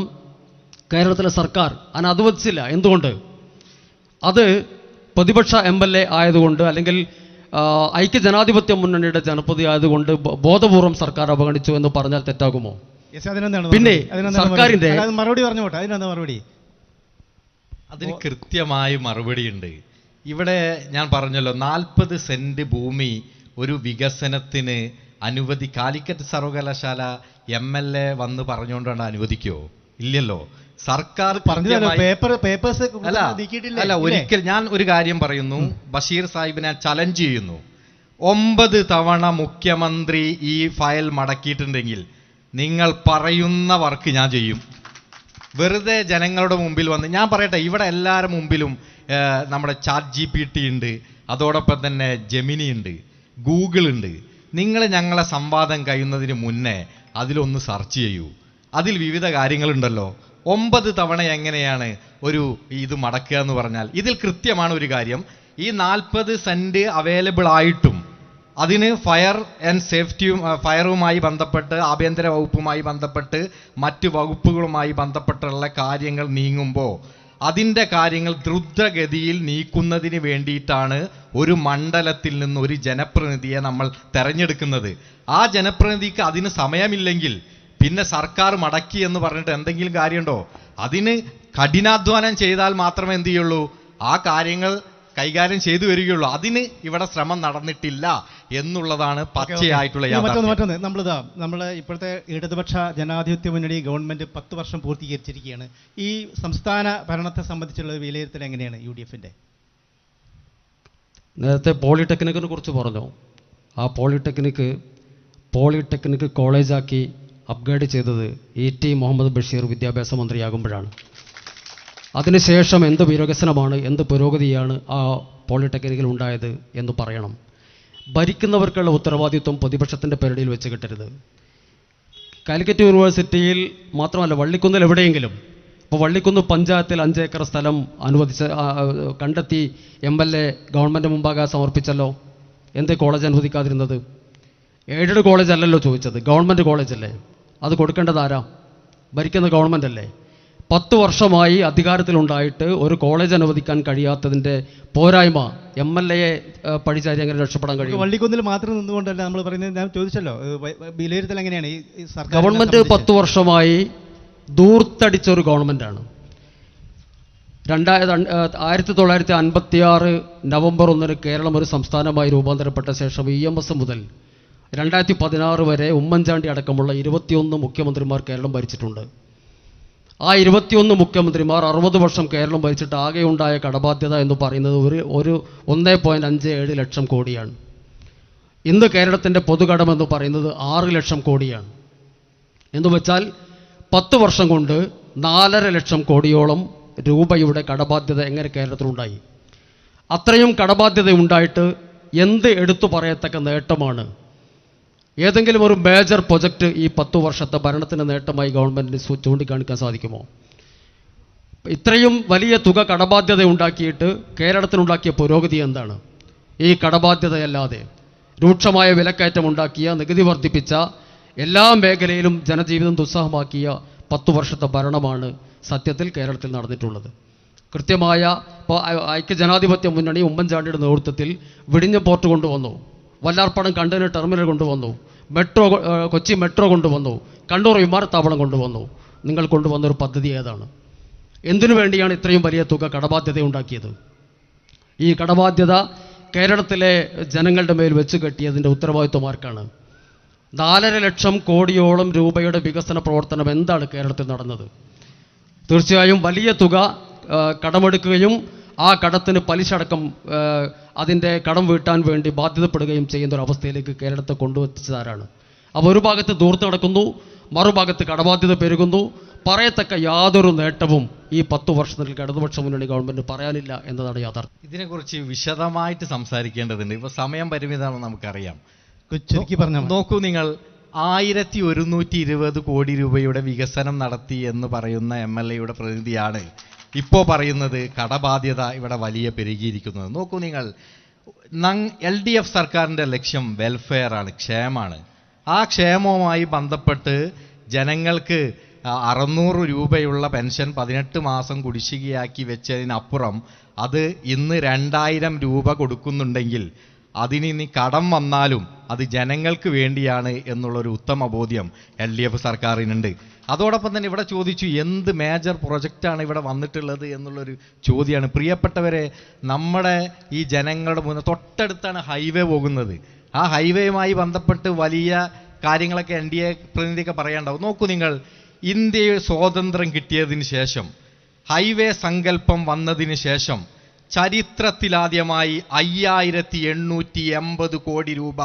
കേരളത്തിലെ സർക്കാർ അനുവദിച്ചില്ല. എന്തുകൊണ്ട്? അത് പ്രതിപക്ഷ MLA ആയതുകൊണ്ട്, അല്ലെങ്കിൽ ഐക്യജനാധിപത്യ മുന്നണിയുടെ ജനപ്രതി ആയതുകൊണ്ട് ബോധപൂർവം സർക്കാർ അവഗണിച്ചു എന്ന് പറഞ്ഞാൽ തെറ്റാകുമോ? പിന്നെ സർക്കാരിന്റെ മറുപടി പറഞ്ഞോട്ടെ, അതിനെന്താ മറുപടി? അതിന് കൃത്യമായ മറുപടിയുണ്ട്. ഇവിടെ ഞാൻ പറഞ്ഞല്ലോ, 40 സെന്റ് ഭൂമി ഒരു വികസനത്തിന് കാലിക്കറ്റ് സർവകലാശാല MLA വന്ന് പറഞ്ഞുകൊണ്ടാണ് അനുവദിക്കുമോ? ഇല്ലല്ലോ. സർക്കാർ അല്ല, ഒരിക്കൽ ഞാൻ ഒരു കാര്യം പറയുന്നു, ബഷീർ സാഹിബിനെ ചലഞ്ച് ചെയ്യുന്നു. 9 തവണ മുഖ്യമന്ത്രി ഈ ഫയൽ മടക്കിയിട്ടുണ്ടെങ്കിൽ നിങ്ങൾ പറയുന്ന വർക്ക് ഞാൻ ചെയ്യും. വെറുതെ ജനങ്ങളുടെ മുമ്പിൽ വന്ന് ഞാൻ പറയട്ടെ, ഇവിടെ എല്ലാവരുടെ മുമ്പിലും നമ്മുടെ ChatGPT ഉണ്ട്, അതോടൊപ്പം തന്നെ ജെമിനി ഉണ്ട്, ഗൂഗിൾ ഉണ്ട്. നിങ്ങൾ ഞങ്ങളെ സംവാദം കഴിയുന്നതിന് മുന്നേ അതിലൊന്ന് സെർച്ച് ചെയ്യൂ. അതിൽ വിവിധ കാര്യങ്ങളുണ്ടല്ലോ. 9 തവണ എങ്ങനെയാണ് ഒരു ഇത് മടക്കുക എന്ന് പറഞ്ഞാൽ, ഇതിൽ കൃത്യമാണ് ഒരു കാര്യം. ഈ 40 സെന്റ് അവൈലബിൾ ആയിട്ടും അതിന് ഫയർ ആൻഡ് സേഫ്റ്റിയും ഫയറുമായി ബന്ധപ്പെട്ട്, ആഭ്യന്തര വകുപ്പുമായി ബന്ധപ്പെട്ട്, മറ്റ് വകുപ്പുകളുമായി ബന്ധപ്പെട്ടുള്ള കാര്യങ്ങൾ നീങ്ങുമ്പോൾ അതിൻ്റെ കാര്യങ്ങൾ ദ്രുതഗതിയിൽ നീക്കുന്നതിന് വേണ്ടിയിട്ടാണ് ഒരു മണ്ഡലത്തിൽ നിന്ന് ഒരു ജനപ്രതിനിധിയെ നമ്മൾ തെരഞ്ഞെടുക്കുന്നത്. ആ ജനപ്രതിനിധിക്ക് അതിന് സമയമില്ലെങ്കിൽ പിന്നെ സർക്കാർ മടക്കി എന്ന് പറഞ്ഞിട്ട് എന്തെങ്കിലും കാര്യമുണ്ടോ? അതിന് കഠിനാധ്വാനം ചെയ്താൽ മാത്രമേ എന്ത് ചെയ്യുള്ളൂ, ആ കാര്യങ്ങൾ കൈകാര്യം ചെയ്തു വരികയുള്ളൂ. അതിന് ഇവിടെ ശ്രമം നടന്നിട്ടില്ല എന്നുള്ളതാണ് പച്ചയായിട്ടുള്ള യാഥാർത്ഥ്യം. മറ്റൊന്ന്, നമ്മൾ ഇപ്പോഴത്തെ ഇടതുപക്ഷ ജനാധിപത്യ മുന്നണി ഗവൺമെന്റ് 10 വർഷം പൂർത്തീകരിച്ചിരിക്കുകയാണ്. ഈ സംസ്ഥാന ഭരണത്തെ സംബന്ധിച്ചുള്ള വിലയിരുത്തൽ എങ്ങനെയാണ് UDF-ന്റെ? നേരത്തെ പോളിടെക്നിക്കിനെ കുറിച്ച് പറഞ്ഞു. ആ പോളിടെക്നിക്ക് കോളേജാക്കി അപ്ഗ്രേഡ് ചെയ്തത് ET മുഹമ്മദ് ബഷീർ വിദ്യാഭ്യാസ മന്ത്രിയാകുമ്പോഴാണ്. അതിനുശേഷം എന്ത് വികസനമാണ്, എന്ത് പുരോഗതിയാണ് ആ പോളിടെക്നിക്കിൽ ഉണ്ടായത് എന്ന് പറയണം. ഭരിക്കുന്നവർക്കുള്ള ഉത്തരവാദിത്വം പ്രതിപക്ഷത്തിൻ്റെ പരിധിയിൽ വെച്ച് കിട്ടരുത്. കാലിക്കറ്റ് യൂണിവേഴ്സിറ്റിയിൽ മാത്രമല്ല, വള്ളിക്കുന്നിൽ എവിടെയെങ്കിലും, ഇപ്പോൾ വള്ളിക്കുന്ന് പഞ്ചായത്തിൽ 5 ഏക്കർ സ്ഥലം കണ്ടെത്തി MLA ഗവൺമെൻറ് മുമ്പാകെ സമർപ്പിച്ചല്ലോ. എന്തേ കോളേജ് അനുവദിക്കാതിരുന്നത്? എയ്ഡഡ് കോളേജ് അല്ലല്ലോ ചോദിച്ചത്, ഗവൺമെൻറ് കോളേജല്ലേ. അത് കൊടുക്കേണ്ടത് ആരാ? ഭരിക്കുന്ന ഗവൺമെൻറ് അല്ലേ. 10 വർഷമായി അധികാരത്തിലുണ്ടായിട്ട് ഒരു കോളേജ് അനുവദിക്കാൻ കഴിയാത്തതിൻ്റെ പോരായ്മ MLA പഠിച്ചാൽ എങ്ങനെ രക്ഷപ്പെടാൻ കഴിയും? വള്ളിക്കുന്നിൽ മാത്രം നിന്നുകൊണ്ടല്ല നമ്മൾ പറയുന്നത്. ഞാൻ ചോദിച്ചല്ലോ, വിലയിരുത്തൽ എങ്ങനെയാണ്? ഈ ഗവൺമെൻറ് 10 വർഷമായി ദൂർത്തടിച്ചൊരു ഗവൺമെൻറ്റാണ്. 1956 നവംബർ 1 കേരളം ഒരു സംസ്ഥാനമായി രൂപാന്തരപ്പെട്ട ശേഷം EMS മുതൽ 2016 വരെ ഉമ്മൻചാണ്ടി അടക്കമുള്ള 21 മുഖ്യമന്ത്രിമാർ കേരളം ഭരിച്ചിട്ടുണ്ട്. ആ 21 മുഖ്യമന്ത്രിമാർ 60 വർഷം കേരളം ഭരിച്ചിട്ട് ആകെ ഉണ്ടായ കടബാധ്യത എന്ന് പറയുന്നത് ഒരു 1.57 ലക്ഷം കോടിയാണ്. ഇന്ന് കേരളത്തിൻ്റെ പൊതുകടമെന്ന് പറയുന്നത് 6 ലക്ഷം കോടിയാണ്. എന്ന് വെച്ചാൽ 10 വർഷം കൊണ്ട് 4.5 ലക്ഷം കോടിയോളം രൂപയുടെ കടബാധ്യത എങ്ങനെ കേരളത്തിലുണ്ടായി? അത്രയും കടബാധ്യത ഉണ്ടായിട്ട് എന്ത് എടുത്തു പറയത്തക്ക നേട്ടമാണ്? ഏതെങ്കിലും ഒരു മേജർ പ്രൊജക്റ്റ് ഈ 10 വർഷത്തെ ഭരണത്തിൻ്റെ നേട്ടമായി ഗവൺമെൻറ്റിന് ചൂണ്ടിക്കാണിക്കാൻ സാധിക്കുമോ? ഇത്രയും വലിയ തുക കടബാധ്യത ഉണ്ടാക്കിയിട്ട് കേരളത്തിനുണ്ടാക്കിയ പുരോഗതി എന്താണ്? ഈ കടബാധ്യതയല്ലാതെ രൂക്ഷമായ വിലക്കയറ്റം ഉണ്ടാക്കിയ, നികുതി വർദ്ധിപ്പിച്ച, എല്ലാ മേഖലയിലും ജനജീവിതം ദുസ്സഹമാക്കിയ 10 വർഷത്തെ ഭരണമാണ് സത്യത്തിൽ കേരളത്തിൽ നടന്നിട്ടുള്ളത്. കൃത്യമായ ഇപ്പോൾ ഐക്യജനാധിപത്യ മുന്നണി ഉമ്മൻചാണ്ടിയുടെ നേതൃത്വത്തിൽ വിഴിഞ്ഞം പോർട്ട് കൊണ്ടുവന്നു, വല്ലാർപ്പാടം കണ്ടെയ്നർ ടെർമിനൽ കൊണ്ടുവന്നു, കൊച്ചി മെട്രോ കൊണ്ടുവന്നു, കണ്ണൂർ വിമാനത്താവളം കൊണ്ടുവന്നു. നിങ്ങൾ കൊണ്ടുവന്നൊരു പദ്ധതി ഏതാണ്? എന്തിനു വേണ്ടിയാണ് ഇത്രയും വലിയ തുക കടബാധ്യത ഉണ്ടാക്കിയത്? ഈ കടബാധ്യത കേരളത്തിലെ ജനങ്ങളുടെ മേൽ വെച്ച് കെട്ടിയതിൻ്റെ ഉത്തരവാദിത്വം ആർക്കാണ്? 4.5 ലക്ഷം കോടിയോളം രൂപയുടെ വികസന പ്രവർത്തനം എന്താണ് കേരളത്തിൽ നടന്നത്? തീർച്ചയായും വലിയ തുക കടമെടുക്കുകയും ആ കടത്തിന് പലിശ അടക്കം അതിൻ്റെ കടം വീട്ടാൻ വേണ്ടി ബാധ്യതപ്പെടുകയും ചെയ്യുന്ന ഒരു അവസ്ഥയിലേക്ക് കേരളത്തെ കൊണ്ടുവച്ചതാരാണ്? അപ്പോൾ ഒരു ഭാഗത്ത് ദൂർത്ത് നടക്കുന്നു, മറുഭാഗത്ത് കടബാധ്യത പെരുകുന്നു. പറയത്തക്ക യാതൊരു നേട്ടവും ഈ 10 വർഷത്തിൽ ഇടതുപക്ഷ മുന്നണി ഗവൺമെൻറ് പറയാനില്ല എന്നതാണ് യാഥാർത്ഥ്യം. ഇതിനെക്കുറിച്ച് വിശദമായിട്ട് സംസാരിക്കേണ്ടതുണ്ട്. ഇപ്പോൾ സമയം പരിമിതമാണെന്ന് നമുക്കറിയാം. ചുരുക്കി പറഞ്ഞാൽ നോക്കൂ, നിങ്ങൾ 1120 കോടി രൂപയുടെ വികസനം നടത്തി എന്ന് പറയുന്ന MLA-യുടെ പ്രതിനിധിയാണ് ഇപ്പോൾ പറയുന്നത് കടബാധ്യത ഇവിടെ വലിയ പെരുകിയിരിക്കുന്നത്. നോക്കൂ നിങ്ങൾ, LDF സർക്കാരിൻ്റെ ലക്ഷ്യം വെൽഫെയർ ആണ്, ക്ഷേമമാണ്. ആ ക്ഷേമവുമായി ബന്ധപ്പെട്ട് ജനങ്ങൾക്ക് 600 രൂപയുള്ള പെൻഷൻ 18 മാസം കുടിശ്ശികയാക്കി വെച്ചതിനപ്പുറം അത് ഇന്ന് 2000 രൂപ കൊടുക്കുന്നുണ്ടെങ്കിൽ അതിന് ഇനി കടം വന്നാലും അത് ജനങ്ങൾക്ക് വേണ്ടിയാണ് എന്നുള്ളൊരു ഉത്തമ ബോധ്യം LDF സർക്കാരിനുണ്ട്. അതോടൊപ്പം തന്നെ ഇവിടെ ചോദിച്ചു എന്ത് മേജർ പ്രൊജക്റ്റാണ് ഇവിടെ വന്നിട്ടുള്ളത് എന്നുള്ളൊരു ചോദ്യമാണ്. പ്രിയപ്പെട്ടവരെ, നമ്മുടെ ഈ ജനങ്ങളുടെ മുന്നിൽ തൊട്ടടുത്താണ് ഹൈവേ പോകുന്നത്. ആ ഹൈവേയുമായി ബന്ധപ്പെട്ട് വലിയ കാര്യങ്ങളൊക്കെ NDA പ്രതിനിധിയൊക്കെ പറയാണ്ടാവും. നോക്കൂ നിങ്ങൾ, ഇന്ത്യയിൽ സ്വാതന്ത്ര്യം കിട്ടിയതിന് ശേഷം, ഹൈവേ സങ്കല്പം വന്നതിന് ശേഷം ചരിത്രത്തിലാദ്യമായി 5880 കോടി രൂപ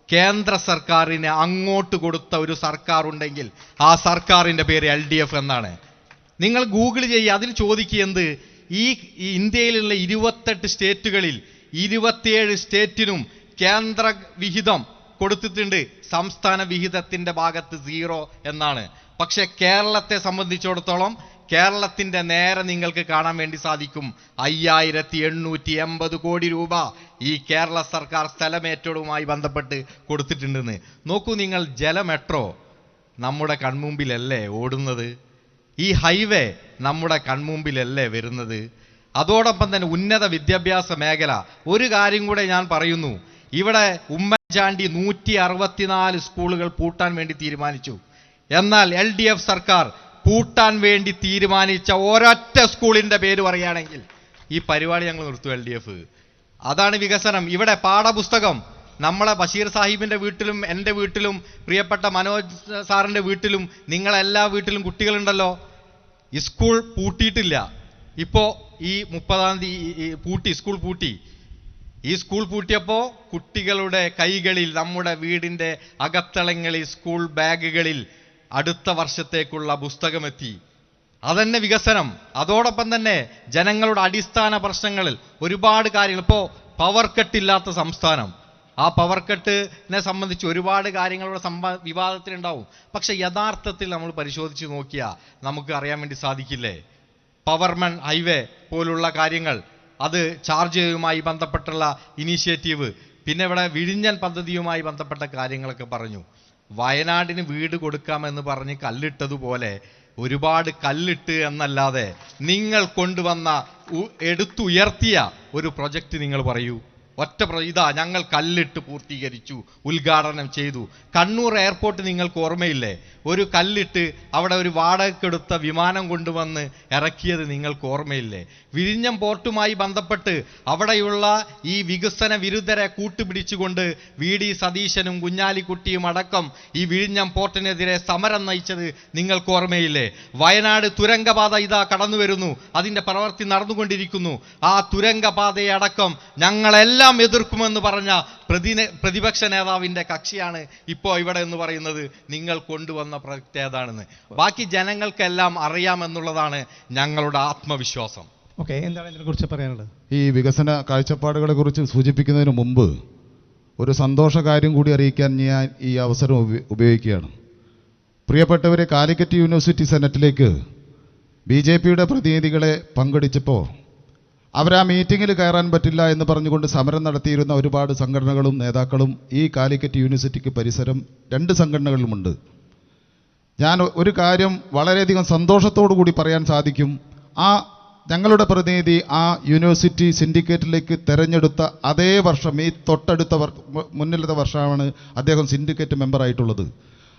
കേന്ദ്ര സർക്കാരിന് അങ്ങോട്ട് കൊടുത്ത ഒരു സർക്കാർ ഉണ്ടെങ്കിൽ ആ സർക്കാരിൻ്റെ പേര് LDF എന്നാണ്. നിങ്ങൾ ഗൂഗിൾ ചെയ്യുക, അതിൽ ചോദിക്കുക എന്ത് ഈ ഇന്ത്യയിലുള്ള 28 സ്റ്റേറ്റുകളിൽ 27 സ്റ്റേറ്റിനും കേന്ദ്ര വിഹിതം കൊടുത്തിട്ടുണ്ട്. സംസ്ഥാന വിഹിതത്തിൻ്റെ ഭാഗത്ത് 0 എന്നാണ്. പക്ഷെ കേരളത്തെ സംബന്ധിച്ചിടത്തോളം കേരളത്തിൻ്റെ നേരെ നിങ്ങൾക്ക് കാണാൻ വേണ്ടി സാധിക്കും 5880 കോടി രൂപ ഈ കേരള സർക്കാർ സ്ഥലമേറ്റെടുവുമായി ബന്ധപ്പെട്ട് കൊടുത്തിട്ടുണ്ടെന്ന്. നോക്കൂ നിങ്ങൾ, ജല മെട്രോ നമ്മുടെ കൺമുമ്പിലല്ലേ ഓടുന്നത്? ഈ ഹൈവേ നമ്മുടെ കൺമുമ്പിലല്ലേ വരുന്നത്? അതോടൊപ്പം തന്നെ ഉന്നത വിദ്യാഭ്യാസ മേഖല. ഒരു കാര്യം കൂടെ ഞാൻ പറയുന്നു, ഇവിടെ ഉമ്മൻചാണ്ടി 164 സ്കൂളുകൾ പൂട്ടാൻ വേണ്ടി തീരുമാനിച്ചു. എന്നാൽ LDF സർക്കാർ പൂട്ടാൻ വേണ്ടി തീരുമാനിച്ച ഒരൊറ്റ സ്കൂളിൻ്റെ പേര് പറയുകയാണെങ്കിൽ ഈ പരിപാടി ഞങ്ങൾ നിർത്തും. LDF അതാണ് വികസനം. ഇവിടെ പാഠപുസ്തകം നമ്മളെ ബഷീർ സാഹിബിൻ്റെ വീട്ടിലും എൻ്റെ വീട്ടിലും പ്രിയപ്പെട്ട മനോജ് സാറിൻ്റെ വീട്ടിലും നിങ്ങളെല്ലാ വീട്ടിലും കുട്ടികളുണ്ടല്ലോ. സ്കൂൾ പൂട്ടിയിട്ടില്ല. ഇപ്പോൾ ഈ 30-ാം തീയതി സ്കൂൾ പൂട്ടി. ഈ സ്കൂൾ പൂട്ടിയപ്പോൾ കുട്ടികളുടെ കൈകളിൽ, നമ്മുടെ വീടിൻ്റെ അകത്തളങ്ങളിൽ, സ്കൂൾ ബാഗുകളിൽ അടുത്ത വർഷത്തേക്കുള്ള പുസ്തകമെത്തി. അതന്നെ വികസനം. അതോടൊപ്പം തന്നെ ജനങ്ങളുടെ അടിസ്ഥാന പ്രശ്നങ്ങളിൽ ഒരുപാട് കാര്യങ്ങൾ. ഇപ്പോൾ പവർ കട്ടില്ലാത്ത സംസ്ഥാനം, ആ പവർ കട്ടിനെ സംബന്ധിച്ച് ഒരുപാട് കാര്യങ്ങളുടെ വിവാദത്തിലുണ്ടാവും. പക്ഷെ യഥാർത്ഥത്തിൽ നമ്മൾ പരിശോധിച്ച് നോക്കിയാൽ നമുക്ക് അറിയാൻ വേണ്ടി സാധിക്കില്ലേ? പവർമൺ ഹൈവേ പോലുള്ള കാര്യങ്ങൾ, അത് ചാർജുമായി ബന്ധപ്പെട്ടുള്ള ഇനീഷ്യേറ്റീവ്, പിന്നെ ഇവിടെ വിഴിഞ്ഞൻ പദ്ധതിയുമായി ബന്ധപ്പെട്ട കാര്യങ്ങളൊക്കെ പറഞ്ഞു. വയനാടിന് വീട് കൊടുക്കാമെന്ന് പറഞ്ഞ് കല്ലിട്ടതുപോലെ ഒരുപാട് കല്ലിട്ട് എന്നല്ലാതെ നിങ്ങൾ കൊണ്ടുവന്ന എടുത്തുയർത്തിയ ഒരു പ്രൊജക്റ്റ് നിങ്ങൾ പറയൂ. ഇതാ ഞങ്ങൾ കല്ലിട്ട് പൂർത്തീകരിച്ചു, ഉദ്ഘാടനം ചെയ്തു. കണ്ണൂർ എയർപോർട്ട് നിങ്ങൾക്ക് ഓർമ്മയില്ലേ? ഒരു കല്ലിട്ട് അവിടെ ഒരു വാടകയ്ക്കെടുത്ത വിമാനം കൊണ്ടുവന്ന് ഇറക്കിയത് നിങ്ങൾക്ക് ഓർമ്മയില്ലേ? വിഴിഞ്ഞം പോർട്ടുമായി ബന്ധപ്പെട്ട് അവിടെയുള്ള ഈ വികസന വിരുദ്ധരെ കൂട്ടുപിടിച്ചുകൊണ്ട് വി.ഡി. സതീശനും കുഞ്ഞാലിക്കുട്ടിയും അടക്കം ഈ വിഴിഞ്ഞം പോർട്ടിനെതിരെ സമരം നയിച്ചത് നിങ്ങൾക്ക് ഓർമ്മയില്ലേ? വയനാട് തുരങ്കപാത ഇതാ കടന്നു വരുന്നു, അതിൻ്റെ പ്രവൃത്തി നടന്നുകൊണ്ടിരിക്കുന്നു. ആ തുരങ്കപാതയെ അടക്കം ഞങ്ങളെല്ലാം എതിർക്കുമെന്ന് പറഞ്ഞ പ്രതിപക്ഷ നേതാവിൻ്റെ കക്ഷിയാണ് ഇപ്പോൾ ഇവിടെ എന്ന് പറയുന്നത് നിങ്ങൾ കൊണ്ടുവന്ന പ്രവൃത്തി ഏതാണെന്ന്. ബാക്കി ജനങ്ങൾക്കെല്ലാം അറിയാമെന്നുള്ളതാണ് ഞങ്ങളുടെ ആത്മവിശ്വാസം. ഓക്കെ, എന്താണ് ഇതിനെക്കുറിച്ച് പറയാനുള്ളത്? ഈ വികസന കാഴ്ചപ്പാടുകളെ കുറിച്ച് സൂചിപ്പിക്കുന്നതിന് മുമ്പ് ഒരു സന്തോഷ കാര്യം കൂടി അറിയിക്കാൻ ഞാൻ ഈ അവസരം ഉപയോഗിക്കുകയാണ്. പ്രിയപ്പെട്ടവരെ, കാലിക്കറ്റ് യൂണിവേഴ്സിറ്റി സെനറ്റിലേക്ക് BJPയുടെ പ്രതിനിധികളെ പങ്കെടുച്ചപ്പോൾ അവർ ആ മീറ്റിങ്ങിൽ കയറാൻ പറ്റില്ല എന്ന് പറഞ്ഞുകൊണ്ട് സമരം നടത്തിയിരുന്ന ഒരുപാട് സംഘടനകളും നേതാക്കളും ഈ കാലിക്കറ്റ് യൂണിവേഴ്സിറ്റിക്ക് പരിസരം 2 സംഘടനകളിലുമുണ്ട്. ഞാൻ ഒരു കാര്യം വളരെയധികം സന്തോഷത്തോടു കൂടി പറയാൻ സാധിക്കും. ഞങ്ങളുടെ പ്രതിനിധി ആ യൂണിവേഴ്സിറ്റി സിൻഡിക്കേറ്റിലേക്ക് തെരഞ്ഞെടുത്ത അതേ വർഷം, ഈ തൊട്ടടുത്ത മുന്നിലത്തെ വർഷമാണ് അദ്ദേഹം സിൻഡിക്കേറ്റ് മെമ്പറായിട്ടുള്ളത്.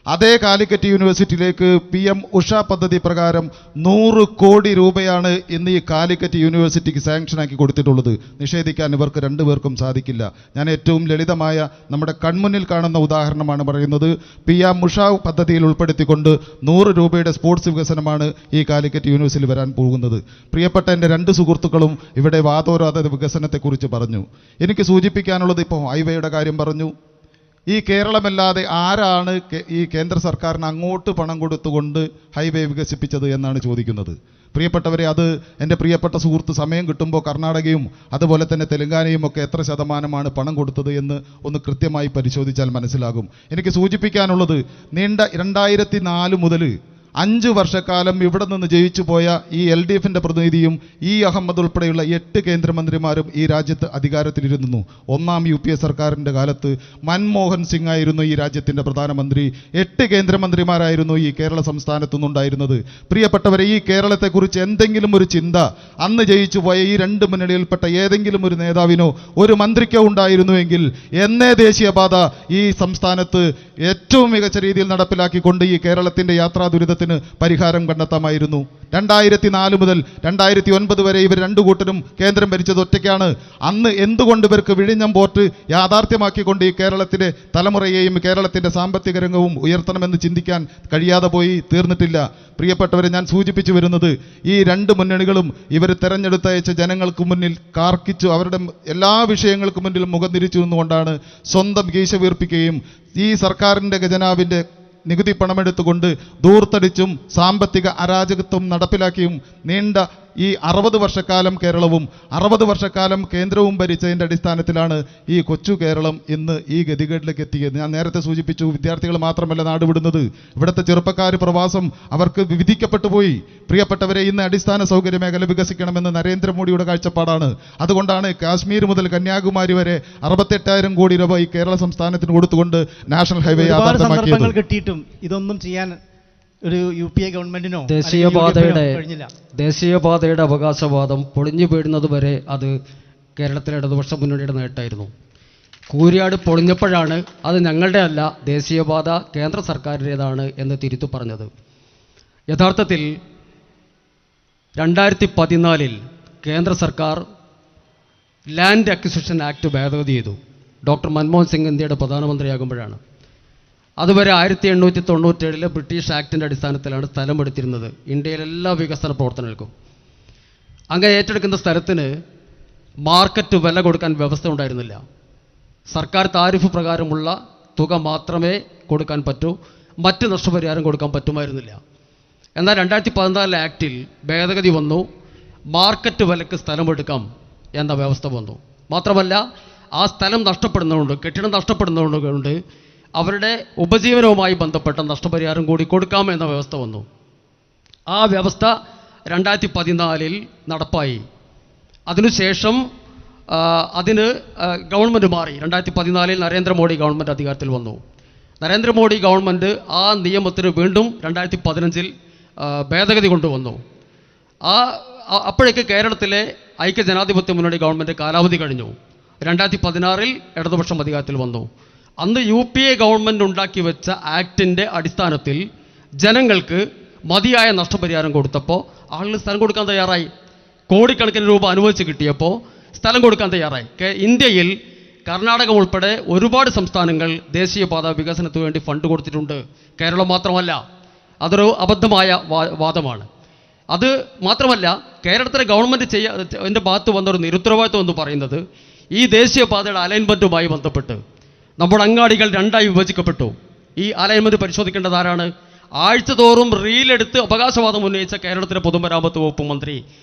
അതേ കാലിക്കറ്റ് യൂണിവേഴ്സിറ്റിയിലേക്ക് PM ഉഷ പദ്ധതി പ്രകാരം 100 കോടി രൂപയാണ് ഇന്ന് ഈ കാലിക്കറ്റ് യൂണിവേഴ്സിറ്റിക്ക് സാങ്ഷനാക്കി കൊടുത്തിട്ടുള്ളത്. നിഷേധിക്കാൻ ഇവർക്ക് 2 പേർക്കും സാധിക്കില്ല. ഞാൻ ഏറ്റവും ലളിതമായ നമ്മുടെ കൺമുന്നിൽ കാണുന്ന ഉദാഹരണമാണ് പറയുന്നത്. PM ഉഷ പദ്ധതിയിൽ ഉൾപ്പെടുത്തിക്കൊണ്ട് 100 രൂപയുടെ സ്പോർട്സ് വികസനമാണ് ഈ കാലിക്കറ്റ് യൂണിവേഴ്സിറ്റിയിൽ വരാൻ പോകുന്നത്. പ്രിയപ്പെട്ട എൻ്റെ 2 സുഹൃത്തുക്കളും ഇവിടെ വാദോരാത വികസനത്തെക്കുറിച്ച് പറഞ്ഞു. എനിക്ക് സൂചിപ്പിക്കാനുള്ളത്, ഇപ്പോൾ ഹൈവേയുടെ കാര്യം പറഞ്ഞു. ഈ കേരളമല്ലാതെ ആരാണ് ഈ കേന്ദ്ര സർക്കാരിന് അങ്ങോട്ട് പണം കൊടുത്തുകൊണ്ട് ഹൈവേ വികസിപ്പിച്ചത് എന്നാണ് ചോദിക്കുന്നത്. പ്രിയപ്പെട്ടവരെ, അത് എൻ്റെ പ്രിയപ്പെട്ട സുഹൃത്ത് സമയം കിട്ടുമ്പോൾ കർണാടകയും അതുപോലെ തന്നെ തെലങ്കാനയും ഒക്കെ എത്ര ശതമാനമാണ് പണം കൊടുത്തത് എന്ന് ഒന്ന് കൃത്യമായി പരിശോധിച്ചാൽ മനസ്സിലാകും. എനിക്ക് സൂചിപ്പിക്കാനുള്ളത്, നീണ്ട 2004 മുതൽ 5 വർഷക്കാലം ഇവിടെ നിന്ന് ജയിച്ചു പോയ ഈ LDFന്റെ പ്രതിനിധിയും അഹമ്മദ് ഉൾപ്പെടെയുള്ള 8 കേന്ദ്രമന്ത്രിമാരും ഈ രാജ്യത്ത് അധികാരത്തിലിരുന്നു. 1ാം UPA സർക്കാരിൻ്റെ കാലത്ത് മൻമോഹൻ സിംഗ് ആയിരുന്നു ഈ രാജ്യത്തിൻ്റെ പ്രധാനമന്ത്രി. 8 കേന്ദ്രമന്ത്രിമാരായിരുന്നു ഈ കേരള സംസ്ഥാനത്തു നിന്നുണ്ടായിരുന്നത്. പ്രിയപ്പെട്ടവരെ, ഈ കേരളത്തെക്കുറിച്ച് എന്തെങ്കിലും ഒരു ചിന്ത അന്ന് ജയിച്ചു പോയ ഈ 2 മുന്നണിയിൽപ്പെട്ട ഏതെങ്കിലും ഒരു നേതാവിനോ ഒരു മന്ത്രിക്കോ ഉണ്ടായിരുന്നുവെങ്കിൽ എന്നേ ദേശീയപാത ഈ സംസ്ഥാനത്ത് ഏറ്റവും മികച്ച രീതിയിൽ നടപ്പിലാക്കിക്കൊണ്ട് ഈ കേരളത്തിൻ്റെ യാത്രാ ദുരിതത്തിന് പരിഹാരം കണ്ടെത്താമായിരുന്നു. 2004 മുതൽ 2009 വരെ ഇവർ 2 കൂട്ടരും കേന്ദ്രം ഭരിച്ചത് ഒറ്റയ്ക്കാണ്. അന്ന് എന്തുകൊണ്ട് ഇവർക്ക് വിഴിഞ്ഞം പോർട്ട് യാഥാർത്ഥ്യമാക്കിക്കൊണ്ട് ഈ കേരളത്തിലെ തലമുറയെയും കേരളത്തിൻ്റെ സാമ്പത്തിക രംഗവും ഉയർത്തണമെന്ന് ചിന്തിക്കാൻ കഴിയാതെ പോയി തീർന്നിട്ടില്ല. പ്രിയപ്പെട്ടവരെ, ഞാൻ സൂചിപ്പിച്ചു വരുന്നത്, ഈ 2 മുന്നണികളും ഇവർ തെരഞ്ഞെടുത്തയച്ച ജനങ്ങൾക്ക് മുന്നിൽ കാർക്കിച്ചു അവരുടെ എല്ലാ വിഷയങ്ങൾക്ക് മുന്നിൽ മുഖം തിരിച്ചു നിന്നുകൊണ്ടാണ് സ്വന്തം കീശ വീർപ്പിക്കുകയും ഈ സർക്കാരിൻ്റെ ഖജനാവിൻ്റെ നികുതി പണമെടുത്തുകൊണ്ട് ധൂർത്തടിച്ചും സാമ്പത്തിക അരാജകത്വം നടപ്പിലാക്കിയും നീണ്ട ഈ 60 വർഷക്കാലം കേരളവും 60 വർഷക്കാലം കേന്ദ്രവും ഭരിച്ചതിൻ്റെ അടിസ്ഥാനത്തിലാണ് ഈ കൊച്ചു കേരളം ഇന്ന് ഈ ഗതികേടിലേക്ക് എത്തിയത്. ഞാൻ നേരത്തെ സൂചിപ്പിച്ചു, വിദ്യാർത്ഥികൾ മാത്രമല്ല നാടുവിടുന്നത്, ഇവിടുത്തെ ചെറുപ്പക്കാർ പ്രവാസം അവർക്ക് വിധിക്കപ്പെട്ടു പോയി. പ്രിയപ്പെട്ടവരെ, ഇന്ന് അടിസ്ഥാന സൗകര്യ മേഖല വികസിക്കണമെന്ന് നരേന്ദ്രമോദിയുടെ കാഴ്ചപ്പാടാണ്. അതുകൊണ്ടാണ് കാശ്മീർ മുതൽ കന്യാകുമാരി വരെ 68,000 കോടി രൂപ ഈ കേരള സംസ്ഥാനത്തിന് കൊടുത്തുകൊണ്ട് നാഷണൽ ഹൈവേ യാഥാർത്ഥ്യമാക്കിയത്. കിട്ടിയിട്ടും ഇതൊന്നും ചെയ്യാൻ ഒരു UPA ഗവൺമെന്റിനോ ദേശീയപാതയുടെ അവകാശവാദം പൊളിഞ്ഞു വീഴുന്നത് വരെ അത് കേരളത്തിലെ ഇടതുപക്ഷ മുന്നണിയുടെ നേട്ടമായിരുന്നു. കൂരിയാട് പൊളിഞ്ഞപ്പോഴാണ് അത് ഞങ്ങളുടെ അല്ല, ദേശീയപാത കേന്ദ്ര സർക്കാരിൻ്റേതാണ് എന്ന് തിരുത്തു പറഞ്ഞത്. യഥാർത്ഥത്തിൽ 2014 കേന്ദ്ര സർക്കാർ ലാൻഡ് അക്വിസിഷൻ ആക്ട് ഭേദഗതി ചെയ്തു. ഡോക്ടർ മൻമോഹൻ സിംഗ് ഇന്ത്യയുടെ പ്രധാനമന്ത്രിയാകുമ്പോഴാണ്. അതുവരെ 1897 ബ്രിട്ടീഷ് ആക്ടിൻ്റെ അടിസ്ഥാനത്തിലാണ് സ്ഥലം എടുത്തിരുന്നത് ഇന്ത്യയിലെ എല്ലാ വികസന പ്രവർത്തനങ്ങൾക്കും. അങ്ങനെ ഏറ്റെടുക്കുന്ന സ്ഥലത്തിന് മാർക്കറ്റ് വില കൊടുക്കാൻ വ്യവസ്ഥ ഉണ്ടായിരുന്നില്ല. സർക്കാർ താരിഫ് പ്രകാരമുള്ള തുക മാത്രമേ കൊടുക്കാൻ പറ്റൂ, മറ്റ് നഷ്ടപരിഹാരം കൊടുക്കാൻ പറ്റുമായിരുന്നില്ല. എന്നാൽ 2014 ആക്ടിൽ ഭേദഗതി വന്നു, മാർക്കറ്റ് വിലക്ക് സ്ഥലമെടുക്കാം എന്ന വ്യവസ്ഥ വന്നു. മാത്രമല്ല, ആ സ്ഥലം നഷ്ടപ്പെടുന്നതുകൊണ്ട്, കെട്ടിടം നഷ്ടപ്പെടുന്നതുകൊണ്ട് അവരുടെ ഉപജീവനവുമായി ബന്ധപ്പെട്ട നഷ്ടപരിഹാരം കൂടി കൊടുക്കാം എന്ന വ്യവസ്ഥ വന്നു. ആ വ്യവസ്ഥ 2014 നടപ്പായി. അതിനുശേഷം അതിന് ഗവൺമെൻറ് മാറി. 2014 നരേന്ദ്രമോദി ഗവൺമെൻറ് അധികാരത്തിൽ വന്നു. നരേന്ദ്രമോദി ഗവൺമെൻറ് ആ നിയമത്തിന് വീണ്ടും 2015 ഭേദഗതി കൊണ്ടുവന്നു. അപ്പോഴേക്ക് കേരളത്തിലെ ഐക്യജനാധിപത്യ മുന്നണി ഗവൺമെൻറ് കാലാവധി കഴിഞ്ഞു. 2016 ഇടതുപക്ഷം അധികാരത്തിൽ വന്നു. അന്ന് UPA ഗവൺമെൻറ് ഉണ്ടാക്കി വെച്ച ആക്ടിൻ്റെ അടിസ്ഥാനത്തിൽ ജനങ്ങൾക്ക് മതിയായ നഷ്ടപരിഹാരം കൊടുത്തപ്പോൾ ആളുകൾ സ്ഥലം കൊടുക്കാൻ തയ്യാറായി. കോടിക്കണക്കിന് രൂപ അനുവദിച്ച് കിട്ടിയപ്പോൾ സ്ഥലം കൊടുക്കാൻ തയ്യാറായി. ഇന്ത്യയിൽ കർണാടകം ഉൾപ്പെടെ ഒരുപാട് സംസ്ഥാനങ്ങൾ ദേശീയപാത വികസനത്തിന് വേണ്ടി ഫണ്ട് കൊടുത്തിട്ടുണ്ട്. കേരളം മാത്രമല്ല. അതൊരു അബദ്ധമായ വാദമാണ്. അത് മാത്രമല്ല, കേരളത്തിലെ ഗവൺമെൻറ് എൻ്റെ ഭാഗത്ത് വന്നൊരു നിരുത്തരവാദിത്വം എന്ന് പറയുന്നത് ഈ ദേശീയപാതയുടെ അലൈൻമെൻറ്റുമായി ബന്ധപ്പെട്ട് നമ്മുടെ അങ്ങാടികൾ രണ്ടായി വിഭജിക്കപ്പെട്ടു. ഈ അലൈൻമെൻറ്റ് പരിശോധിക്കേണ്ടത് ആരാണ്? ആഴ്ചതോറും റീലെടുത്ത് അവകാശവാദം ഉന്നയിച്ച കേരളത്തിലെ പൊതുമരാമത്ത് വകുപ്പ് മന്ത്രി.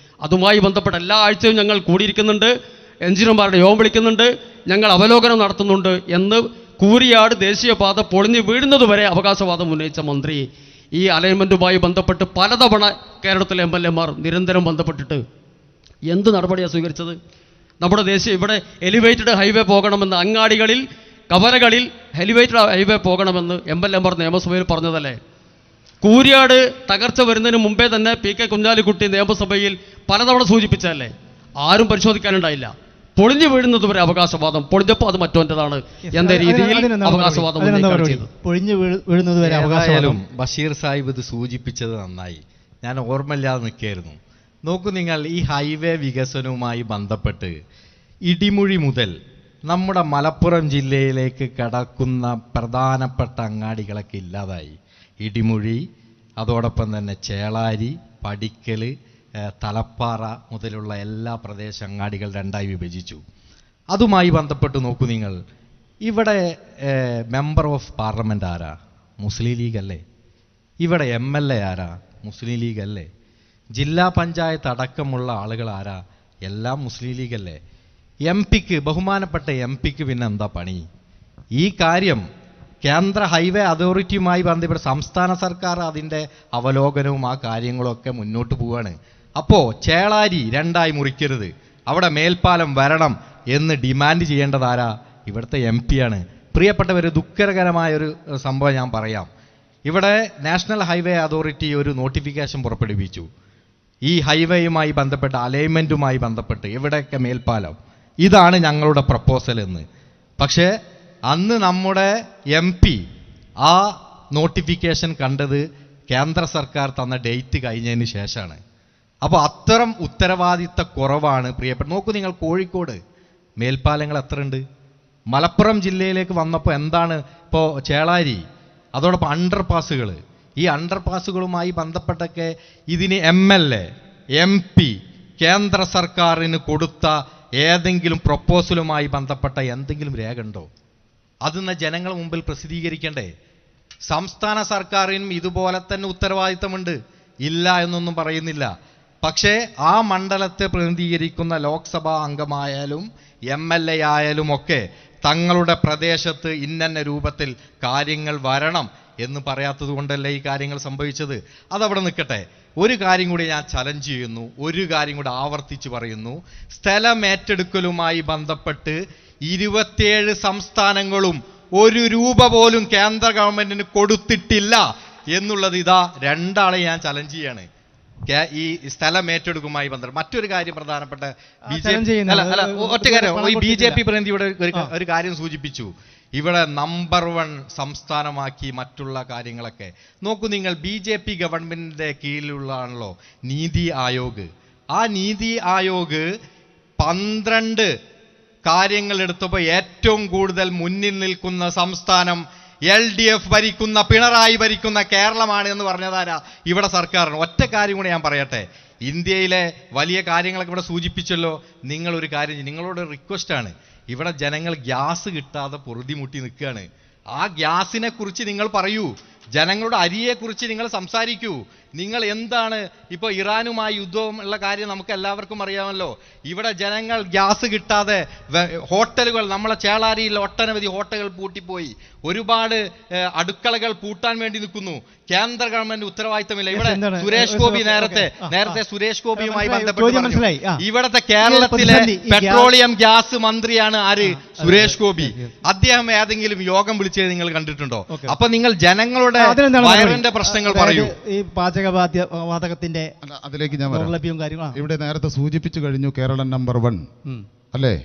അതുമായി ബന്ധപ്പെട്ട എല്ലാ ആഴ്ചയും ഞങ്ങൾ കൂടിയിരിക്കുന്നുണ്ട്, എഞ്ചിനീയർമാരുടെ യോഗം വിളിക്കുന്നുണ്ട്, ഞങ്ങൾ അവലോകനം നടത്തുന്നുണ്ട് എന്ന് കൂരിയാട് ദേശീയപാത പൊളിഞ്ഞു വീഴുന്നതുവരെ അവകാശവാദം ഉന്നയിച്ച മന്ത്രി ഈ അലൈൻമെൻറ്റുമായി ബന്ധപ്പെട്ട് പലതവണ കേരളത്തിലെ MLA നിരന്തരം ബന്ധപ്പെട്ടിട്ട് എന്ത് നടപടിയാണ് സ്വീകരിച്ചത്? നമ്മുടെ ഇവിടെ എലിവേറ്റഡ് ഹൈവേ പോകണമെന്ന് അങ്ങാടികളിൽ കവലകളിൽ എലിവേറ്റഡ് ഹൈവേ പോകണമെന്ന് MLA നിയമസഭയിൽ പറഞ്ഞതല്ലേ? കൂരിയാട് തകർച്ച വരുന്നതിന് മുമ്പേ തന്നെ PK കുഞ്ഞാലിക്കുട്ടി നിയമസഭയിൽ പലതവണ സൂചിപ്പിച്ചതല്ലേ? ആരും പരിശോധിക്കാനുണ്ടായില്ല. പൊളിഞ്ഞു വീഴുന്നത് വരെ അവകാശവാദം, പൊളിഞ്ഞപ്പോൾ അത് മറ്റോൻ്റെതാണ് എന്ന രീതിയിൽ അവകാശവാദം പൊളിഞ്ഞു വീഴുന്നത് വരെ അവകാശവാദം. ബഷീർ സാഹിബ് ഇത് സൂചിപ്പിച്ചത് നന്നായി. ഞാൻ ഓർമ്മയില്ലാതെ നിൽക്കുകയായിരുന്നു. നോക്കൂ നിങ്ങൾ, ഈ ഹൈവേ വികസനവുമായി ബന്ധപ്പെട്ട് ഇടിമുഴി മുതൽ നമ്മുടെ മലപ്പുറം ജില്ലയിലേക്ക് കടക്കുന്ന പ്രധാനപ്പെട്ട അങ്ങാടികളൊക്കെ ഇല്ലാതായി. ഇടിമുഴി, അതോടൊപ്പം തന്നെ ചേളാരി, പടിക്കൽ, തലപ്പാറ മുതലുള്ള എല്ലാ പ്രദേശ അങ്ങാടികൾ രണ്ടായി വിഭജിച്ചു. അതുമായി ബന്ധപ്പെട്ട് നോക്കൂ നിങ്ങൾ, ഇവിടെ മെമ്പർ ഓഫ് പാർലമെൻ്റ് ആരാ? മുസ്ലിം ലീഗ് അല്ലേ? ഇവിടെ MLA ആരാ? മുസ്ലിം ലീഗ് അല്ലേ? ജില്ലാ പഞ്ചായത്ത് അടക്കമുള്ള ആളുകൾ ആരാ? എല്ലാം മുസ്ലിം ലീഗ് അല്ലേ? MP-ക്ക്, ബഹുമാനപ്പെട്ട MP-ക്ക് പിന്നെ എന്താ പണി? ഈ കാര്യം കേന്ദ്ര ഹൈവേ അതോറിറ്റിയുമായി ബന്ധപ്പെട്ട് സംസ്ഥാന സർക്കാർ അതിൻ്റെ അവലോകനവും ആ കാര്യങ്ങളൊക്കെ മുന്നോട്ട് പോവുകയാണ്. അപ്പോൾ ചേളാരി രണ്ടായി മുറിക്കരുത്, അവിടെ മേൽപ്പാലം വരണം എന്ന് ഡിമാൻഡ് ചെയ്യേണ്ടത് ആരാ? ഇവിടുത്തെ MP-ആണ്. പ്രിയപ്പെട്ടവർ, ദുഃഖകരമായൊരു സംഭവം ഞാൻ പറയാം. ഇവിടെ നാഷണൽ ഹൈവേ അതോറിറ്റി ഒരു നോട്ടിഫിക്കേഷൻ പുറപ്പെടുവിച്ചു. ഈ ഹൈവേയുമായി ബന്ധപ്പെട്ട് അലൈൻമെൻറ്റുമായി ബന്ധപ്പെട്ട് എവിടെയൊക്കെ മേൽപ്പാലം, ഇതാണ് ഞങ്ങളുടെ പ്രപ്പോസൽ എന്ന്. പക്ഷേ അന്ന് നമ്മുടെ MP ആ നോട്ടിഫിക്കേഷൻ കണ്ടത് കേന്ദ്ര സർക്കാർ തന്ന ഡേറ്റ് കഴിഞ്ഞതിന് ശേഷമാണ്. അപ്പോൾ അത്തരം ഉത്തരവാദിത്ത കുറവാണ് പ്രിയപ്പെട്ട. നോക്കൂ നിങ്ങൾ, കോഴിക്കോട് മേൽപ്പാലങ്ങൾ എത്രയുണ്ട്? മലപ്പുറം ജില്ലയിലേക്ക് വന്നപ്പോൾ എന്താണ്? ഇപ്പോൾ ചേളാരി, അതോടൊപ്പം അണ്ടർപാസുകൾ. ഈ അണ്ടർപാസുകളുമായി ബന്ധപ്പെട്ടൊക്കെ ഇതിന് MLA, MP, കേന്ദ്ര സർക്കാരിന് കൊടുത്ത ഏതെങ്കിലും പ്രപ്പോസലുമായി ബന്ധപ്പെട്ട എന്തെങ്കിലും രേഖ ഉണ്ടോ? അതൊന്ന് ജനങ്ങൾ മുമ്പിൽ പ്രസിദ്ധീകരിക്കണ്ടേ? സംസ്ഥാന സർക്കാരിനും ഇതുപോലെ തന്നെ ഉത്തരവാദിത്തമുണ്ട്, ഇല്ല എന്നൊന്നും പറയുന്നില്ല. പക്ഷേ ആ മണ്ഡലത്തെ പ്രതിനിധീകരിക്കുന്ന ലോക്സഭാ അംഗമായാലും MLA ആയാലും ഒക്കെ തങ്ങളുടെ പ്രദേശത്ത് ഇന്ന രൂപത്തിൽ കാര്യങ്ങൾ വരണം എന്ന് പറയാത്തത് കൊണ്ടല്ലേ ഈ കാര്യങ്ങൾ സംഭവിച്ചത്. അതവിടെ നിൽക്കട്ടെ. ഒരു കാര്യം കൂടി ഞാൻ ചലഞ്ച് ചെയ്യുന്നു, ഒരു കാര്യം കൂടി ആവർത്തിച്ച് പറയുന്നു. സ്ഥലം ഏറ്റെടുക്കലുമായി ബന്ധപ്പെട്ട് 27 സംസ്ഥാനങ്ങളും ഒരു രൂപ പോലും കേന്ദ്ര ഗവൺമെന്റിന് കൊടുത്തിട്ടില്ല എന്നുള്ളത് ഇതാ രണ്ടാളെ ഞാൻ ചലഞ്ച് ചെയ്യാണ്. ഈ സ്ഥലം ഏറ്റെടുക്കുമായി ബന്ധപ്പെട്ട് മറ്റൊരു കാര്യം പ്രധാനപ്പെട്ട ഒറ്റ കാര്യം, ഈ BJP പ്രതിനിധിയുടെ ഒരു കാര്യം സൂചിപ്പിച്ചു. ഇവിടെ നമ്പർ 1 സംസ്ഥാനമാക്കി മറ്റുള്ള കാര്യങ്ങളൊക്കെ. നോക്കൂ നിങ്ങൾ, BJP ഗവൺമെന്റിന്റെ കീഴിലുള്ളതാണല്ലോ നീതി ആയോഗ്. ആ നീതി ആയോഗ് 12 കാര്യങ്ങൾ എടുത്തപ്പോൾ ഏറ്റവും കൂടുതൽ മുന്നിൽ നിൽക്കുന്ന സംസ്ഥാനം LDF ഭരിക്കുന്ന, പിണറായി ഭരിക്കുന്ന കേരളമാണ് എന്ന് പറഞ്ഞതാരാ? ഇവിടെ സർക്കാരാണ്. ഒറ്റ കാര്യം കൂടെ ഞാൻ പറയട്ടെ. ഇന്ത്യയിലെ വലിയ കാര്യങ്ങളൊക്കെ ഇവിടെ സൂചിപ്പിച്ചല്ലോ. നിങ്ങളൊരു കാര്യം, നിങ്ങളോട് റിക്വസ്റ്റാണ്. ഇവിടെ ജനങ്ങൾ ഗ്യാസ് കിട്ടാതെ പൊറുതിമുട്ടി നിൽക്കുകയാണ്. ആ ഗ്യാസിനെ കുറിച്ച് നിങ്ങൾ പറയൂ, ജനങ്ങളുടെ അരിയെക്കുറിച്ച് നിങ്ങൾ സംസാരിക്കൂ. നിങ്ങൾ എന്താണ് ഇപ്പോൾ ഇറാനുമായി യുദ്ധവും ഉള്ള കാര്യം നമുക്ക് എല്ലാവർക്കും അറിയാമല്ലോ. ഇവിടെ ജനങ്ങൾ ഗ്യാസ് കിട്ടാതെ ഹോട്ടലുകൾ, നമ്മളെ ചേളാരിയിൽ ഒട്ടനവധി ഹോട്ടലുകൾ പൂട്ടിപ്പോയി, ഒരുപാട് അടുക്കളകൾ പൂട്ടാൻ വേണ്ടി നിൽക്കുന്നു. കേന്ദ്ര ഗവൺമെന്റ് ഉത്തരവാദിത്തമില്ല. ഇവിടെ സുരേഷ് ഗോപി നേരത്തെ സുരേഷ് ഗോപിയുമായി ബന്ധപ്പെട്ട് പറഞ്ഞു, ഇവിടുത്തെ കേരളത്തിലെ പെട്രോളിയം ഗ്യാസ് മന്ത്രിയാണ് ആര്? സുരേഷ് ഗോപി. അദ്ദേഹം ഏതെങ്കിലും യോഗം വിളിച്ചത് നിങ്ങൾ കണ്ടിട്ടുണ്ടോ? അപ്പൊ നിങ്ങൾ ജനങ്ങളുടെ വയറിന്റെ പ്രശ്നങ്ങൾ പറയൂ. ഈ പാചകവാതകത്തിന്റെ അതിലേക്ക് ഞാൻ വരാം. ഇവിടെ നേരത്തെ സൂചിപ്പിച്ചു കഴിഞ്ഞു, കേരളം നമ്പർ 1 അല്ലേ?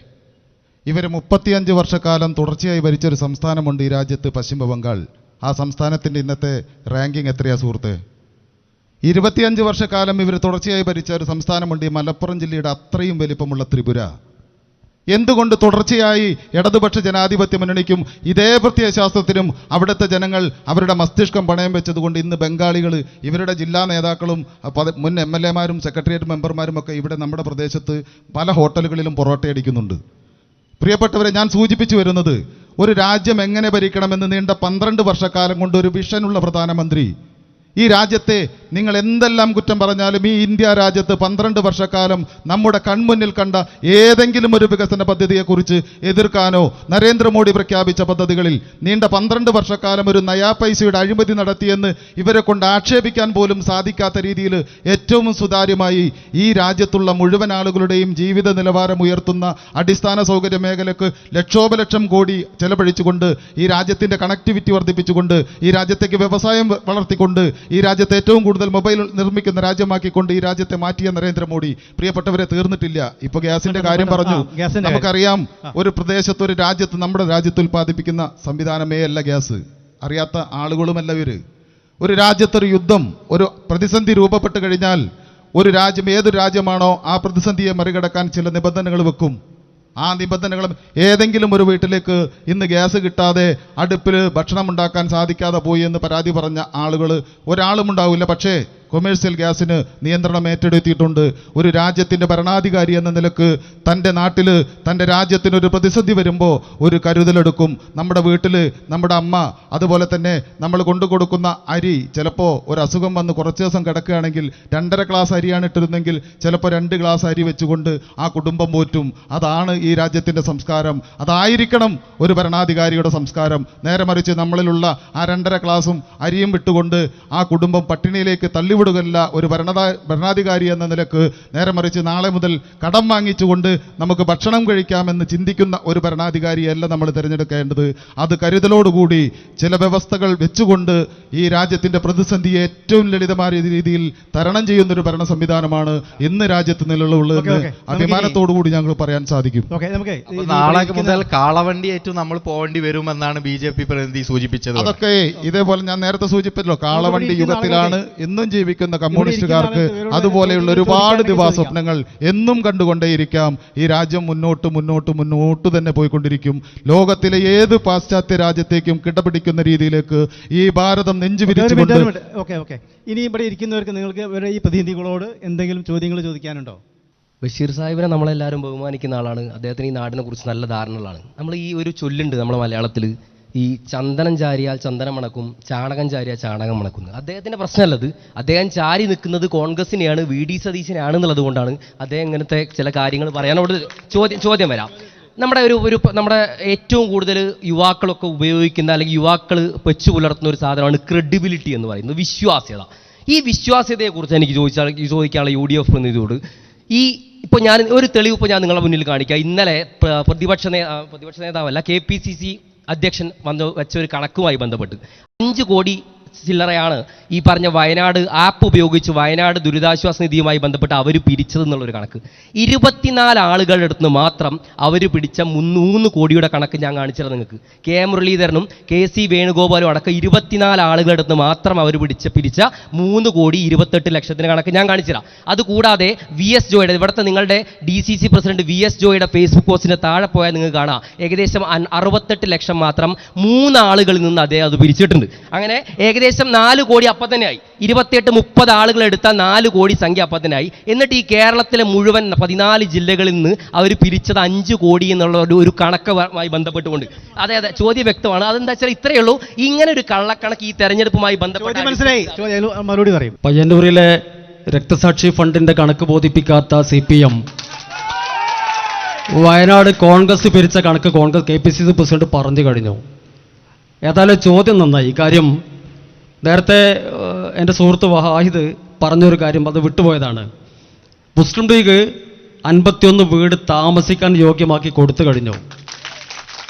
ഇവർ 35 വർഷക്കാലം തുടർച്ചയായി ഭരിച്ചൊരു സംസ്ഥാനമുണ്ട് ഈ രാജ്യത്ത്, പശ്ചിമ ബംഗാൾ. ആ സംസ്ഥാനത്തിൻ്റെ ഇന്നത്തെ റാങ്കിങ് എത്രയാ സുഹൃത്തെ? 25 വർഷക്കാലം ഇവർ തുടർച്ചയായി ഭരിച്ച ഒരു സംസ്ഥാനമുണ്ട് ഈ മലപ്പുറം ജില്ലയുടെ അത്രയും വലിപ്പമുള്ള ത്രിപുര. എന്തുകൊണ്ട് തുടർച്ചയായി ഇടതുപക്ഷ ജനാധിപത്യ മുന്നണിക്കും ഇതേ പ്രത്യയശാസ്ത്രത്തിനും അവിടുത്തെ ജനങ്ങൾ അവരുടെ മസ്തിഷ്കം പണയം വെച്ചതുകൊണ്ട് ഇന്ന് ബംഗാളികൾ ഇവരുടെ ജില്ലാ നേതാക്കളും മുൻ MLA-മാരും സെക്രട്ടേറിയറ്റ് മെമ്പർമാരും ഒക്കെ ഇവിടെ നമ്മുടെ പ്രദേശത്ത് പല ഹോട്ടലുകളിലും പൊറോട്ട അടിക്കുന്നുണ്ട്. പ്രിയപ്പെട്ടവരെ, ഞാൻ സൂചിപ്പിച്ചു വരുന്നത് ഒരു രാജ്യം എങ്ങനെ ഭരിക്കണമെന്ന് നീണ്ട 12 വർഷക്കാലം കൊണ്ട് ഒരു വിഷനുള്ള പ്രധാനമന്ത്രി. ഈ രാജ്യത്തെ നിങ്ങൾ എന്തെല്ലാം കുറ്റം പറഞ്ഞാലും ഈ ഇന്ത്യ രാജ്യത്ത് 12 വർഷക്കാലം നമ്മുടെ കൺമുന്നിൽ കണ്ട ഏതെങ്കിലും ഒരു വികസന പദ്ധതിയെക്കുറിച്ച് എതിർക്കാനോ നരേന്ദ്രമോദി പ്രഖ്യാപിച്ച പദ്ധതികളിൽ നീണ്ട 12 വർഷക്കാലം ഒരു നയാ പൈസയുടെ അഴിമതി നടത്തിയെന്ന് ഇവരെ കൊണ്ട് ആക്ഷേപിക്കാൻ പോലും സാധിക്കാത്ത രീതിയിൽ ഏറ്റവും സുതാര്യമായി ഈ രാജ്യത്തുള്ള മുഴുവൻ ആളുകളുടെയും ജീവിത നിലവാരം ഉയർത്തുന്ന അടിസ്ഥാന സൗകര്യ മേഖലയ്ക്ക് ലക്ഷോപലക്ഷം കോടി ചെലവഴിച്ചുകൊണ്ട് ഈ രാജ്യത്തിൻ്റെ കണക്ടിവിറ്റി വർദ്ധിപ്പിച്ചുകൊണ്ട് ഈ രാജ്യത്തേക്ക് വ്യവസായം വളർത്തിക്കൊണ്ട് ഈ രാജ്യത്തെ ഏറ്റവും കൂടുതൽ മൊബൈൽ നിർമ്മിക്കുന്ന രാജ്യമാക്കിക്കൊണ്ട് ഈ രാജ്യത്തെ മാറ്റിയ നരേന്ദ്രമോദി. പ്രിയപ്പെട്ടവരെ, തീർന്നിട്ടില്ല. ഇപ്പൊ ഗ്യാസിന്റെ കാര്യം പറഞ്ഞു. നമുക്കറിയാം, ഒരു പ്രദേശത്ത് ഒരു രാജ്യത്ത് നമ്മുടെ രാജ്യത്ത് ഉൽപ്പാദിപ്പിക്കുന്ന സംവിധാനമേ അല്ല ഗ്യാസ്. അറിയാത്ത ആളുകളുമല്ല ഇവര്. ഒരു രാജ്യത്തൊരു യുദ്ധം, ഒരു പ്രതിസന്ധി രൂപപ്പെട്ട് കഴിഞ്ഞാൽ ഒരു രാജ്യം, ഏതൊരു രാജ്യമാണോ ആ പ്രതിസന്ധിയെ മറികടക്കാൻ ചില നിബന്ധനകൾ വെക്കും. ആ നിബന്ധനകളും ഏതെങ്കിലും ഒരു വീട്ടിലേക്ക് ഇന്ന് ഗ്യാസ് കിട്ടാതെ അടുപ്പിൽ ഭക്ഷണം ഉണ്ടാക്കാൻ സാധിക്കാതെ പോയി എന്ന് പരാതി പറഞ്ഞ ആളുകൾ ഒരാളും ഉണ്ടാവില്ല. പക്ഷേ കൊമേഴ്സ്യൽ ഗ്യാസിന് നിയന്ത്രണം ഏറ്റെടുത്തിയിട്ടുണ്ട്. ഒരു രാജ്യത്തിൻ്റെ ഭരണാധികാരി എന്ന നിലക്ക് തൻ്റെ നാട്ടിൽ തൻ്റെ രാജ്യത്തിനൊരു പ്രതിസന്ധി വരുമ്പോൾ ഒരു കരുതലെടുക്കും. നമ്മുടെ വീട്ടിൽ നമ്മുടെ അമ്മ, അതുപോലെ തന്നെ നമ്മൾ കൊണ്ടുകൊടുക്കുന്ന അരി, ചിലപ്പോൾ ഒരു അസുഖം വന്ന് കുറച്ച് ദിവസം കിടക്കുകയാണെങ്കിൽ 2.5 ഗ്ലാസ് അരിയാണ് ഇട്ടിരുന്നെങ്കിൽ ചിലപ്പോൾ 2 ഗ്ലാസ് അരി വെച്ചുകൊണ്ട് ആ കുടുംബം പോറ്റും. അതാണ് ഈ രാജ്യത്തിൻ്റെ സംസ്കാരം. അതായിരിക്കണം ഒരു ഭരണാധികാരിയുടെ സംസ്കാരം. നേരെ മറിച്ച് നമ്മളിലുള്ള ആ 2.5 ഗ്ലാസും അരിയും വിട്ടുകൊണ്ട് ആ കുടുംബം പട്ടിണിയിലേക്ക് തള്ളിവിടുകയല്ല ഒരു ഭരണാധികാരി എന്ന നിലക്ക്. നേരെ മറിച്ച് നാളെ മുതൽ കടം വാങ്ങിച്ചുകൊണ്ട് നമുക്ക് ഭക്ഷണം കഴിക്കാമെന്ന് ചിന്തിക്കുന്ന ഒരു ഭരണാധികാരിയല്ല നമ്മൾ തിരഞ്ഞെടുക്കേണ്ടത്. അത് കരുതലോടുകൂടി ചില വ്യവസ്ഥകൾ വെച്ചുകൊണ്ട് ഈ രാജ്യത്തിൻ്റെ പ്രതിസന്ധിയെ ഏറ്റവും ലളിതമായ രീതിയിൽ തരണം ചെയ്യുന്നൊരു ഭരണ സംവിധാനമാണ് ഇന്ന് രാജ്യത്ത് നിലവിലുള്ളതെന്ന് അഭിമാനത്തോടുകൂടി ഞങ്ങൾ പറയാൻ സാധിക്കും. നാളെ മുതൽ കാളവണ്ടി ഏറ്റവും നമ്മൾ പോകേണ്ടി വരുമെന്നാണ് BJP പ്രതിനിധി സൂചിപ്പിച്ചത്. അതൊക്കെ ഇതേപോലെ ഞാൻ നേരത്തെ സൂചിപ്പിച്ചല്ലോ, കാളവണ്ടി യുഗത്തിലാണ് എന്നും ജീവിക്കുന്ന കമ്മ്യൂണിസ്റ്റുകാർക്ക് അതുപോലെയുള്ള ഒരുപാട് ദിവാസ്വപ്നങ്ങൾ എന്നും കണ്ടുകൊണ്ടേയിരിക്കാം. ഈ രാജ്യം മുന്നോട്ട് തന്നെ പോയിക്കൊണ്ടിരിക്കും. ലോകത്തിലെ ഏത് പാശ്ചാത്യ രാജ്യത്തേക്കും കിടപിടിക്കുന്ന രീതിയിലേക്ക് ഈ ഭാരതം നെഞ്ചുവിരിച്ചുകൊണ്ട്. ഇനി ഇവിടെ ഇരിക്കുന്നവർക്ക് നിങ്ങൾക്ക് ഈ പ്രതിനിധികളോട് എന്തെങ്കിലും ചോദ്യങ്ങൾ ചോദിക്കാനുണ്ടോ? ബഷീർ സാഹിബിനെ നമ്മളെല്ലാവരും ബഹുമാനിക്കുന്ന ആളാണ്. അദ്ദേഹത്തിന് ഈ നാടിനെ കുറിച്ച് നല്ല ധാരണകളാണ്. നമ്മൾ ഈ ഒരു ചൊല്ലുണ്ട് നമ്മുടെ മലയാളത്തിൽ, ഈ ചന്ദനം ചാരിയാൽ ചന്ദനം മണക്കും, ചാണകം ചാരിയാൽ ചാണകം മണക്കുന്നത്. അദ്ദേഹത്തിൻ്റെ പ്രശ്നമല്ലത്. അദ്ദേഹം ചാരി നിൽക്കുന്നത് കോൺഗ്രസിനെയാണ്, VD സതീശനെയാണ് എന്നുള്ളത് കൊണ്ടാണ് അദ്ദേഹം ഇങ്ങനത്തെ ചില കാര്യങ്ങൾ പറയാനോട് ചോദ്യം വരാം. നമ്മുടെ ഏറ്റവും കൂടുതൽ യുവാക്കളൊക്കെ ഉപയോഗിക്കുന്ന അല്ലെങ്കിൽ യുവാക്കൾ വെച്ചു പുലർത്തുന്ന ഒരു സാധനമാണ് ക്രെഡിബിലിറ്റി എന്ന് പറയുന്നത്, വിശ്വാസ്യത. ഈ വിശ്വാസ്യതയെക്കുറിച്ച് എനിക്ക് ചോദിക്കാനുള്ള UDF പ്രതിനിധിയോട്, ഇപ്പോൾ ഞാൻ ഒരു തെളിവ് ഇപ്പോൾ ഞാൻ നിങ്ങളുടെ മുന്നിൽ കാണിക്കാം. ഇന്നലെ പ്രതിപക്ഷ നേതാവല്ല KPCC അധ്യക്ഷൻ വെച്ച ഒരു കണക്കുമായി ബന്ധപ്പെട്ട് 5 കോടി ചില്ലറയാണ് ഈ പറഞ്ഞ വയനാട് ആപ്പ് ഉപയോഗിച്ച് വയനാട് ദുരിതാശ്വാസ നിധിയുമായി ബന്ധപ്പെട്ട് അവർ പിരിച്ചതെന്നുള്ളൊരു കണക്ക്. 24 ആളുകളുടെ അടുത്ത് മാത്രം അവർ പിടിച്ച 3 കോടിയുടെ കണക്ക് ഞാൻ കാണിച്ചത് നിങ്ങൾക്ക്. KM മുരളീധരനും KC വേണുഗോപാലും അടക്കം 24 ആളുകളുടെ അടുത്ത് മാത്രം അവർ പിരിച്ച 3 കോടി 28 ലക്ഷത്തിന് കണക്ക് ഞാൻ കാണിച്ചുതരാം. അതുകൂടാതെ VS ജോയുടെ, ഇവിടുത്തെ നിങ്ങളുടെ DCC പ്രസിഡന്റ് VS ജോയുടെ ഫേസ്ബുക്ക് പോസ്റ്റിന് താഴെ പോയാൽ നിങ്ങൾക്ക് കാണാം ഏകദേശം 68 ലക്ഷം മാത്രം 3 ആളുകളിൽ നിന്ന് അദ്ദേഹം അത് പിരിച്ചിട്ടുണ്ട്. അങ്ങനെ ഏകദേശം 4 കോടി അപ്പം തന്നെയായി. 28-30 ആളുകൾ എടുത്താൽ 4 കോടി സംഖ്യ അപ്പം തന്നെയായി. എന്നിട്ട് ഈ കേരളത്തിലെ മുഴുവൻ 14 ജില്ലകളിൽ നിന്ന് അവർ പിരിച്ചത് 5 കോടി എന്നുള്ള ഒരു കണക്കുമായി ബന്ധപ്പെട്ടുകൊണ്ട്. അതെ, ചോദ്യം വ്യക്തമാണ്. അതെന്താ വെച്ചാൽ ഇത്രയേ ഉള്ളൂ. ഇങ്ങനെ ഒരു കള്ളക്കണക്ക് ഈ തെരഞ്ഞെടുപ്പുമായി ബന്ധപ്പെട്ട് മനസ്സിലായി. മറുപടി പറയും. പയ്യന്നൂരിലെ രക്തസാക്ഷി ഫണ്ടിന്റെ കണക്ക് ബോധിപ്പിക്കാത്ത CPM വയനാട് കോൺഗ്രസ് പിരിച്ച കണക്ക് KPCC പ്രസിഡന്റ് പറഞ്ഞു കഴിഞ്ഞു. ഏതായാലും ചോദ്യം നന്നായി. ഈ കാര്യം നേരത്തെ എൻ്റെ സുഹൃത്ത് വഹാഹിദ് പറഞ്ഞൊരു കാര്യം അത് വിട്ടുപോയതാണ്. മുസ്ലിം ലീഗ് 51 വീട് താമസിക്കാൻ യോഗ്യമാക്കി കൊടുത്തു കഴിഞ്ഞു.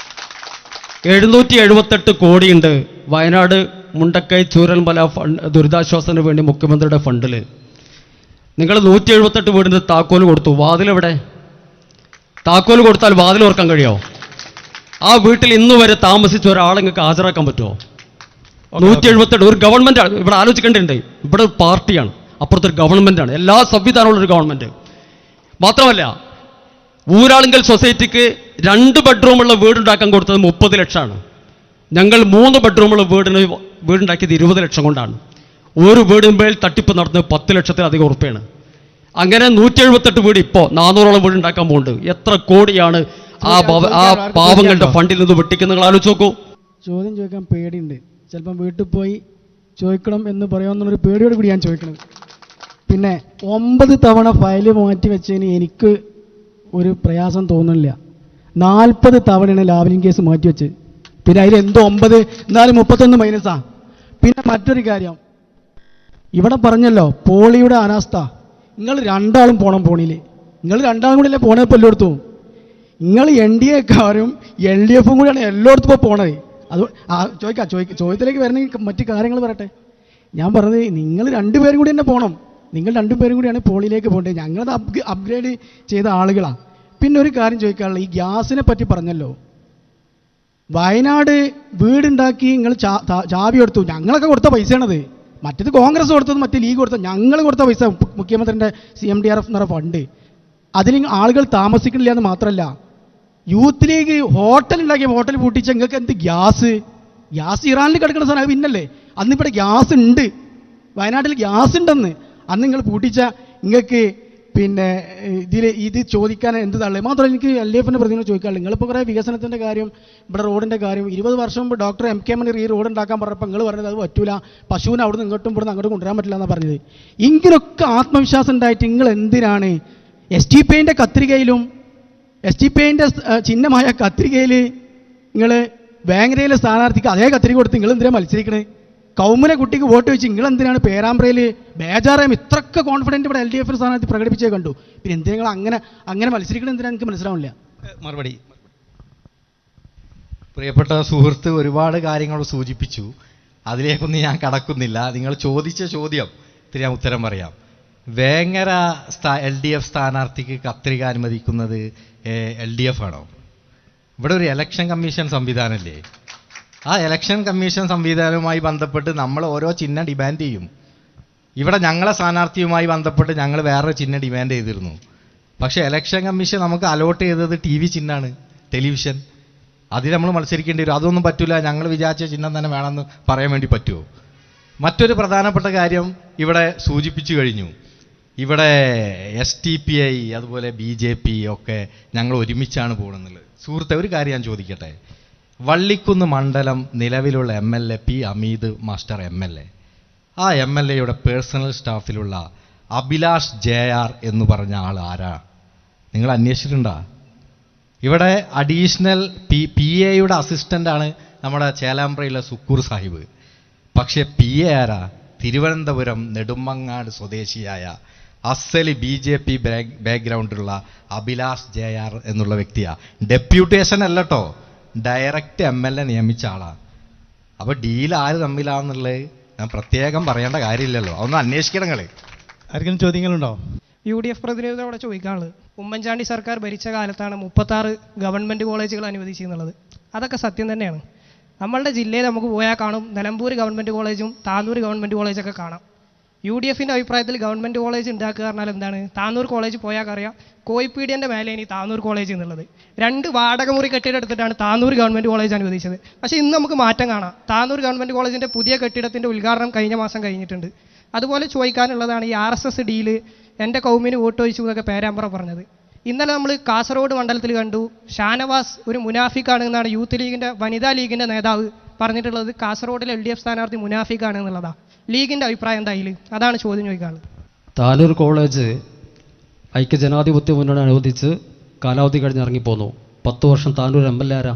778 കോടിയുണ്ട് വയനാട് മുണ്ടക്കൈ ചൂരൽമല ദുരിതാശ്വാസത്തിന് വേണ്ടി മുഖ്യമന്ത്രിയുടെ ഫണ്ടിൽ. നിങ്ങൾ 178 വീടിൻ്റെ താക്കോല് കൊടുത്തു, വാതിലെവിടെ? താക്കോൽ കൊടുത്താൽ വാതിൽ ഓർക്കാൻ കഴിയുമോ? ആ വീട്ടിൽ ഇന്ന് വരെ താമസിച്ച ഒരാളെ നിങ്ങൾക്ക് ഹാജരാക്കാൻ പറ്റുമോ? 178 ഒരു ഗവൺമെന്റ് ആണ് ഇവിടെ ആലോചിക്കേണ്ടതുണ്ട്. ഇവിടെ ഒരു പാർട്ടിയാണ്, അപ്പുറത്തൊരു ഗവൺമെന്റാണ്, എല്ലാ സംവിധാനമുള്ളൊരു ഗവൺമെന്റ്. മാത്രമല്ല ഊരാളുങ്കൽ സൊസൈറ്റിക്ക് 2 ബെഡ്റൂമുള്ള വീടുണ്ടാക്കാൻ കൊടുത്തത് 30 ലക്ഷമാണ്. ഞങ്ങൾ 3 ബെഡ്റൂമുള്ള വീടുണ്ടാക്കിയത് 20 ലക്ഷം കൊണ്ടാണ്. ഒരു വീടിന്മേൽ തട്ടിപ്പ് നടന്നത് 10 ലക്ഷത്തിലധികം ഉറുപ്പയാണ്. അങ്ങനെ 178 വീട് ഇപ്പോൾ 400ഓളം വീട് ഉണ്ടാക്കാൻ പോകുന്നുണ്ട്. എത്ര കോടിയാണ് ആ പാവങ്ങളുടെ ഫണ്ടിൽ നിന്ന് വെട്ടിക്കുന്ന നിങ്ങൾ ആലോചിച്ച് നോക്കൂ. ചോദ്യം ചോദിക്കാൻ പേടിയുണ്ട്. ചിലപ്പം വീട്ടിൽ പോയി ചോദിക്കണം എന്ന് പറയാമെന്നുള്ളൊരു പേടിയോട് കൂടി ഞാൻ ചോദിക്കണത്. പിന്നെ 9 തവണ ഫയല് മാറ്റി വെച്ചതിന് എനിക്ക് ഒരു പ്രയാസം തോന്നുന്നില്ല. 40 തവണയാണ് ലാവലിംഗ് കേസ് മാറ്റി വെച്ച്. പിന്നെ അതിൽ എന്തോ 9 എന്നാലും 31 മൈനസാ. പിന്നെ മറ്റൊരു കാര്യം ഇവിടെ പറഞ്ഞല്ലോ, പോളിയുടെ അനാസ്ഥ. നിങ്ങൾ 2 ആളും പോണം പോണിയിൽ. നിങ്ങൾ 2 ആളും കൂടി അല്ലേ പോണേ ഇപ്പോൾ എല്ലായിടത്തും. നിങ്ങൾ NDAക്കാരും LDF കൂടിയാണ് എല്ലായിടത്തും ഇപ്പോൾ പോണത്. അത് ചോദ്യത്തിലേക്ക് വരണമെങ്കിൽ മറ്റു കാര്യങ്ങൾ പറയട്ടെ. ഞാൻ പറഞ്ഞത് നിങ്ങൾ 2 പേരും കൂടി തന്നെ പോകണം. നിങ്ങൾ 2 പേരും കൂടിയാണ് പോളിയിലേക്ക് പോകേണ്ടത്. ഞങ്ങളത് അപ്ഗ്രേഡ് ചെയ്ത ആളുകളാണ്. പിന്നെ ഒരു കാര്യം ചോദിക്കാനുള്ളത്, ഈ ഗ്യാസിനെ പറ്റി പറഞ്ഞല്ലോ. വയനാട് വീടുണ്ടാക്കി നിങ്ങൾ ചാവി കൊടുത്തു. ഞങ്ങളൊക്കെ കൊടുത്ത പൈസയാണത്. മറ്റേത് കോൺഗ്രസ് കൊടുത്തത്, മറ്റേ ലീഗ് കൊടുത്തത്. ഞങ്ങൾ കൊടുത്ത പൈസ മുഖ്യമന്ത്രിൻ്റെ CMDRF എന്ന് പറഞ്ഞ ഫണ്ട്. അതിൽ ആളുകൾ താമസിക്കണില്ല എന്ന് മാത്രമല്ല, യൂത്ത് ലീഗ് ഹോട്ടൽ ഉണ്ടാക്കിയ ഹോട്ടൽ പൂട്ടിച്ച നിങ്ങൾക്ക് എന്ത് ഗ്യാസ് ഇറാനിൽ കിടക്കുന്ന സാധനം പിന്നല്ലേ. അന്നിവിടെ ഗ്യാസ് ഉണ്ട്, വയനാട്ടിൽ ഗ്യാസ് ഉണ്ടെന്ന് അന്ന് നിങ്ങൾ പൂട്ടിച്ച നിങ്ങൾക്ക് പിന്നെ ഇത് ചോദിക്കാൻ എന്ത് തള്ളേ. മാത്രമല്ല എനിക്ക് LDFൻ്റെ പ്രതിനിധി ചോദിക്കാറുണ്ട്. നിങ്ങളിപ്പോൾ കുറേ വികസനത്തിൻ്റെ കാര്യം, ഇവിടെ റോഡിൻ്റെ കാര്യം 20 വർഷം മുമ്പ് ഡോക്ടർ MK മണി ഈ റോഡ് ഉണ്ടാക്കാൻ പറഞ്ഞപ്പോൾ നിങ്ങൾ പറഞ്ഞത് അത് പറ്റൂല, പശുവിനെ അവിടെ നിന്ന് ഇങ്ങോട്ടും അങ്ങോട്ട് കൊണ്ടുവരാൻ പറ്റില്ല എന്നാണ് പറഞ്ഞത്. ഇങ്ങനൊക്കെ ആത്മവിശ്വാസം ഉണ്ടായിട്ട് നിങ്ങൾ എന്തിനാണ് STPIൻ്റെ കത്രികയിലും STPIൻ്റെ ചിഹ്നമായ കത്രികയിൽ നിങ്ങൾ വേങ്ങരയിലെ സ്ഥാനാർത്ഥിക്ക് അതേ കത്രിക കൊടുത്ത് നിങ്ങൾ എന്തിനാണ് മത്സരിക്കണേ? കൗമുനെ കുട്ടിക്ക് വോട്ട് വെച്ച് നിങ്ങൾ എന്തിനാണ് പേരാമ്പ്രയിൽ ബേജാറായും ഇത്രയൊക്കെ കോൺഫിഡൻറ്റ് ഇവിടെ LDF സ്ഥാനാർത്ഥി പ്രകടിപ്പിച്ചേ കണ്ടു. പിന്നെ എന്തിനാ അങ്ങനെ മത്സരിക്കണം എന്തിനാ എനിക്ക് മനസ്സിലാവില്ല. മറുപടി. പ്രിയപ്പെട്ട സുഹൃത്ത് ഒരുപാട് കാര്യങ്ങൾ സൂചിപ്പിച്ചു. അതിലേക്കൊന്നും ഞാൻ കടക്കുന്നില്ല. നിങ്ങൾ ചോദിച്ച ചോദ്യം ഞാൻ ഉത്തരം പറയാം. വേങ്ങര LDF സ്ഥാനാർത്ഥിക്ക് കത്രിക അനുവദിക്കുന്നത് LDF ആണോ? ഇവിടെ ഒരു ഇലക്ഷൻ കമ്മീഷൻ സംവിധാനമല്ലേ? ആ ഇലക്ഷൻ കമ്മീഷൻ സംവിധാനവുമായി ബന്ധപ്പെട്ട് നമ്മൾ ഓരോ ചിഹ്നം ഡിമാൻഡ് ചെയ്യും. ഇവിടെ ഞങ്ങളെ സ്ഥാനാർത്ഥിയുമായി ബന്ധപ്പെട്ട് ഞങ്ങൾ വേറൊരു ചിഹ്നം ഡിമാൻഡ് ചെയ്തിരുന്നു. പക്ഷേ ഇലക്ഷൻ കമ്മീഷൻ നമുക്ക് അലോട്ട് ചെയ്തത് TV ചിഹ്നമാണ്, ടെലിവിഷൻ. അതിൽ നമ്മൾ മത്സരിക്കേണ്ടി വരും. അതൊന്നും പറ്റില്ല, ഞങ്ങൾ വിചാരിച്ച ചിഹ്നം തന്നെ വേണമെന്ന് പറയാൻ വേണ്ടി പറ്റുമോ? മറ്റൊരു പ്രധാനപ്പെട്ട കാര്യം ഇവിടെ സൂചിപ്പിച്ചു കഴിഞ്ഞു. ഇവിടെ STPI അതുപോലെ BJP ഒക്കെ ഞങ്ങൾ ഒരുമിച്ചാണ് പോകുന്നത്. സുഹൃത്തെ, ഒരു കാര്യം ഞാൻ ചോദിക്കട്ടെ. വള്ളിക്കുന്ന് മണ്ഡലം നിലവിലുള്ള MLA P. Hameed master MLA, ആ MLAയുടെ പേഴ്സണൽ സ്റ്റാഫിലുള്ള അഭിലാഷ് JR എന്ന് പറഞ്ഞ ആൾ ആരാ? നിങ്ങൾ അന്വേഷിച്ചിട്ടുണ്ടോ? ഇവിടെ അഡീഷണൽ PAയുടെ അസിസ്റ്റൻ്റാണ് നമ്മുടെ ചേലാമ്പ്രയിലെ സുക്കൂർ സാഹിബ്. പക്ഷേ PA ആരാ? തിരുവനന്തപുരം നെടുമങ്ങാട് സ്വദേശിയായ അസലി BJP ബാക്ക്ഗ്രൗണ്ടിലുള്ള അഭിലാഷ് JR എന്നുള്ള വ്യക്തിയാണ്. ഡെപ്യൂട്ടേഷൻ അല്ലട്ടോ, ഡയറക്റ്റ് MLA നിയമിച്ച ആളാണ്. അപ്പോൾ ഡീൽ ആര് തമ്മിലാണെന്നുള്ളത് ഞാൻ പ്രത്യേകം പറയേണ്ട കാര്യമില്ലല്ലോ. അതൊന്ന് അന്വേഷിക്കണം നിങ്ങൾ. ആർക്കെങ്കിലും ചോദ്യങ്ങളുണ്ടോ? UDF പ്രതിനിധിയോടെ ചോദിക്കാനുള്ളത്, ഉമ്മൻചാണ്ടി സർക്കാർ ഭരിച്ച കാലത്താണ് 36 ഗവൺമെൻറ് കോളേജുകൾ അനുവദിച്ചെന്നുള്ളത്. അതൊക്കെ സത്യം തന്നെയാണ്. നമ്മളുടെ ജില്ലയിൽ നമുക്ക് പോയാൽ കാണും, നിലമ്പൂർ ഗവൺമെൻറ് കോളേജും താന്നൂർ ഗവൺമെൻറ് കോളേജൊക്കെ കാണാം. UDFൻ്റെ അഭിപ്രായത്തിൽ ഗവൺമെൻറ് കോളേജ് ഉണ്ടാക്കുക പറഞ്ഞാൽ എന്താണ്? താന്നൂർ കോളേജ് പോയാൽ അറിയാം, കോയിപ്പീഡിയൻ്റെ മേലെ ഇനി താന്നൂർ കോളേജ് എന്നുള്ളത്. 2 വാടക മുറി കെട്ടിടം എടുത്തിട്ടാണ് താന്നൂർ ഗവൺമെൻറ് കോളേജ് അനുവദിച്ചത്. പക്ഷേ ഇന്ന് നമുക്ക് മാറ്റം കാണാം. താന്നൂർ ഗവൺമെൻറ് കോളേജിൻ്റെ പുതിയ കെട്ടിടത്തിൻ്റെ ഉദ്ഘാടനം കഴിഞ്ഞ മാസം കഴിഞ്ഞിട്ടുണ്ട്. അതുപോലെ ചോദിക്കാനുള്ളതാണ്, ഈ RSS ഡീല് എൻ്റെ കൗമിന് വോട്ട് ചോദിച്ചു എന്നൊക്കെ പേരാമ്പ്ര പറഞ്ഞത്. ഇന്നലെ നമ്മൾ കാസർഗോഡ് മണ്ഡലത്തിൽ കണ്ടു, ഷാനവാസ് ഒരു മുനാഫിക്കാണ് എന്നാണ് യൂത്ത് ലീഗിൻ്റെ വനിതാ ലീഗിൻ്റെ നേതാവ് പറഞ്ഞിട്ടുള്ളത്. കാസർഗോഡിലെ LDF സ്ഥാനാർത്ഥി മുനാഫിക്കാണ് എന്നുള്ളതാണ്. ലീഗിൻ്റെ അഭിപ്രായം എന്തായാലും അതാണ് ചോദ്യം ചോദിക്കാനുള്ളത്. താനൂർ കോളേജ് ഐക്യജനാധിപത്യ മുന്നണി അനുവദിച്ച് കാലാവധി കഴിഞ്ഞ് ഇറങ്ങിപ്പോന്നു. 10 വർഷം താനൂർ MLA ആരാ?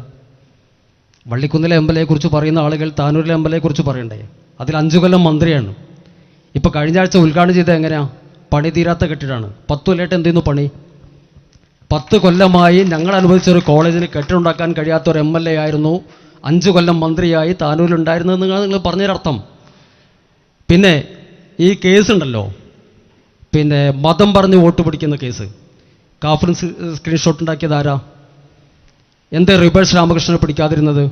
വള്ളിക്കുന്നിലെ MLA കുറിച്ച് പറയുന്ന ആളുകൾ താനൂരിലെ MLA കുറിച്ച് പറയണ്ടേ? അതിൽ 5 കൊല്ലം മന്ത്രിയാണ്. ഇപ്പോൾ കഴിഞ്ഞ ആഴ്ച ഉദ്ഘാടനം ചെയ്തത് എങ്ങനെയാ? പണി തീരാത്ത കെട്ടിടമാണ്. 10 കൊല്ലമായിട്ട് എന്ത് ചെയ്യുന്നു പണി? 10 കൊല്ലമായി ഞങ്ങൾ അനുവദിച്ചൊരു കോളേജിന് കെട്ടിടമുണ്ടാക്കാൻ കഴിയാത്ത ഒരു MLA ആയിരുന്നു 5 കൊല്ലം മന്ത്രിയായി താനൂരിലുണ്ടായിരുന്നത് നിങ്ങൾ പറഞ്ഞൊരർത്ഥം. പിന്നെ ഈ കേസുണ്ടല്ലോ, പിന്നെ മതം പറഞ്ഞ് വോട്ട് പിടിക്കുന്ന കേസ്, കാഫറിൻ സ്ക്രീൻഷോട്ട് ഉണ്ടാക്കിയത് ആരാ? എന്തേ റിബേഷ് രാമകൃഷ്ണനെ പിടിക്കാതിരുന്നത്?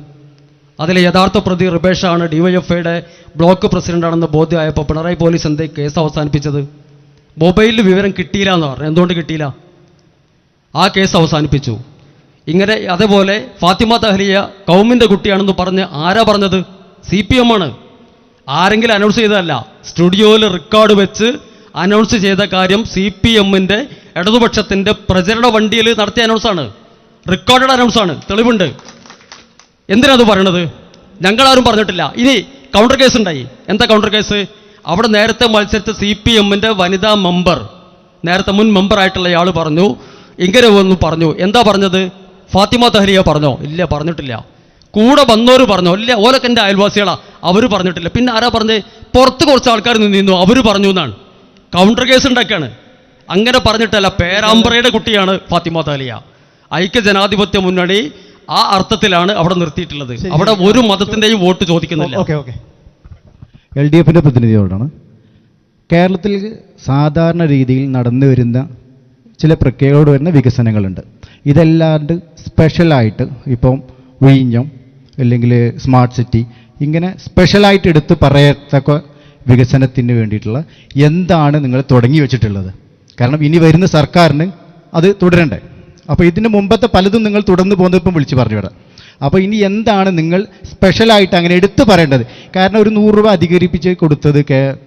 അതിലെ യഥാർത്ഥ പ്രതി റിബേഷാണ്, ഡിവൈഎഫ്ഐയുടെ ബ്ലോക്ക് പ്രസിഡന്റാണെന്ന് ബോധ്യമായപ്പോൾ പിണറായി പോലീസ് എന്തേ കേസ് അവസാനിപ്പിച്ചത്? മൊബൈലിൽ വിവരം കിട്ടിയില്ല എന്ന് പറഞ്ഞു. എന്തുകൊണ്ട് കിട്ടിയില്ല? ആ കേസ് അവസാനിപ്പിച്ചു. ഇങ്ങനെ അതേപോലെ ഫാത്തിമ തഹ്ലിയ കൗമിൻ്റെ കുട്ടിയാണെന്ന് പറഞ്ഞ് ആരാ പറഞ്ഞത്? CPM ആണ്. ആരെങ്കിലും അനൗൺസ് ചെയ്തതല്ല, സ്റ്റുഡിയോയിൽ റെക്കോർഡ് വെച്ച് അനൗൺസ് ചെയ്ത കാര്യം CPM-ന്റെ ഇടതുപക്ഷത്തിൻ്റെ പ്രചരണ വണ്ടിയിൽ നടത്തിയ അനൗൺസാണ്, റെക്കോർഡഡ് അനൗൺസാണ്, തെളിവുണ്ട്. എന്തിനാത് പറയണത്? ഞങ്ങളാരും പറഞ്ഞിട്ടില്ല. ഇനി കൗണ്ടർ കേസ് ഉണ്ടായി. എന്താ കൗണ്ടർ കേസ്? അവിടെ നേരത്തെ മത്സരിച്ച CPM-ന്റെ വനിതാ മെമ്പർ, നേരത്തെ മുൻ മെമ്പറായിട്ടുള്ള ആൾ പറഞ്ഞു, ഇങ്ങനെ ഒന്ന് പറഞ്ഞു. എന്താ പറഞ്ഞത്? ഫാത്തിമ തഹ്ലിയ പറഞ്ഞോ? ഇല്ല, പറഞ്ഞിട്ടില്ല. കൂടെ വന്നവർ പറഞ്ഞോ? ഇല്ല, ഓലൊക്കെ എൻ്റെ അയൽവാസികളാ, അവർ പറഞ്ഞിട്ടില്ല. പിന്നെ ആരാ പറഞ്ഞത്? പുറത്ത് കുറച്ച് ആൾക്കാർ നിന്നിരുന്നു, അവർ പറഞ്ഞു എന്നാണ്. കൗണ്ടർ കേസ് ഉണ്ടാക്കുകയാണ്. അങ്ങനെ പറഞ്ഞിട്ടല്ല, പേരാമ്പ്രയുടെ കുട്ടിയാണ് ഫാത്തിമ തഹ്ലിയ. ഐക്യ ജനാധിപത്യ മുന്നണി ആ അർത്ഥത്തിലാണ് അവിടെ നിർത്തിയിട്ടുള്ളത്. അവിടെ ഒരു മതത്തിൻ്റെയും വോട്ട് ചോദിക്കുന്നില്ല. LDF-ന്റെ പ്രതിനിധിയോടാണ്. കേരളത്തിൽ സാധാരണ രീതിയിൽ നടന്നു വരുന്ന ചില പ്രക്രിയകളോട് വരുന്ന വികസനങ്ങളുണ്ട്. ഇതല്ലാണ്ട് സ്പെഷ്യലായിട്ട് ഇപ്പം വിഴിഞ്ഞം അല്ലെങ്കിൽ സ്മാർട്ട് സിറ്റി ഇങ്ങനെ സ്പെഷ്യലായിട്ട് എടുത്ത് പറയത്തക്ക വികസനത്തിന് വേണ്ടിയിട്ടുള്ള എന്താണ് നിങ്ങൾ തുടങ്ങി വെച്ചിട്ടുള്ളത്? കാരണം ഇനി വരുന്ന സർക്കാരിന് അത് തുടരണ്ടേ? അപ്പോൾ ഇതിന് മുമ്പത്തെ പലതും നിങ്ങൾ തുടർന്ന് പോകുന്നത് ഇപ്പം വിളിച്ച് പറഞ്ഞു വിടാം. അപ്പോൾ ഇനി എന്താണ് നിങ്ങൾ സ്പെഷ്യലായിട്ട് അങ്ങനെ എടുത്തു പറയേണ്ടത്? കാരണം ഒരു 100 രൂപ അധികരിപ്പിച്ച് കൊടുത്തത്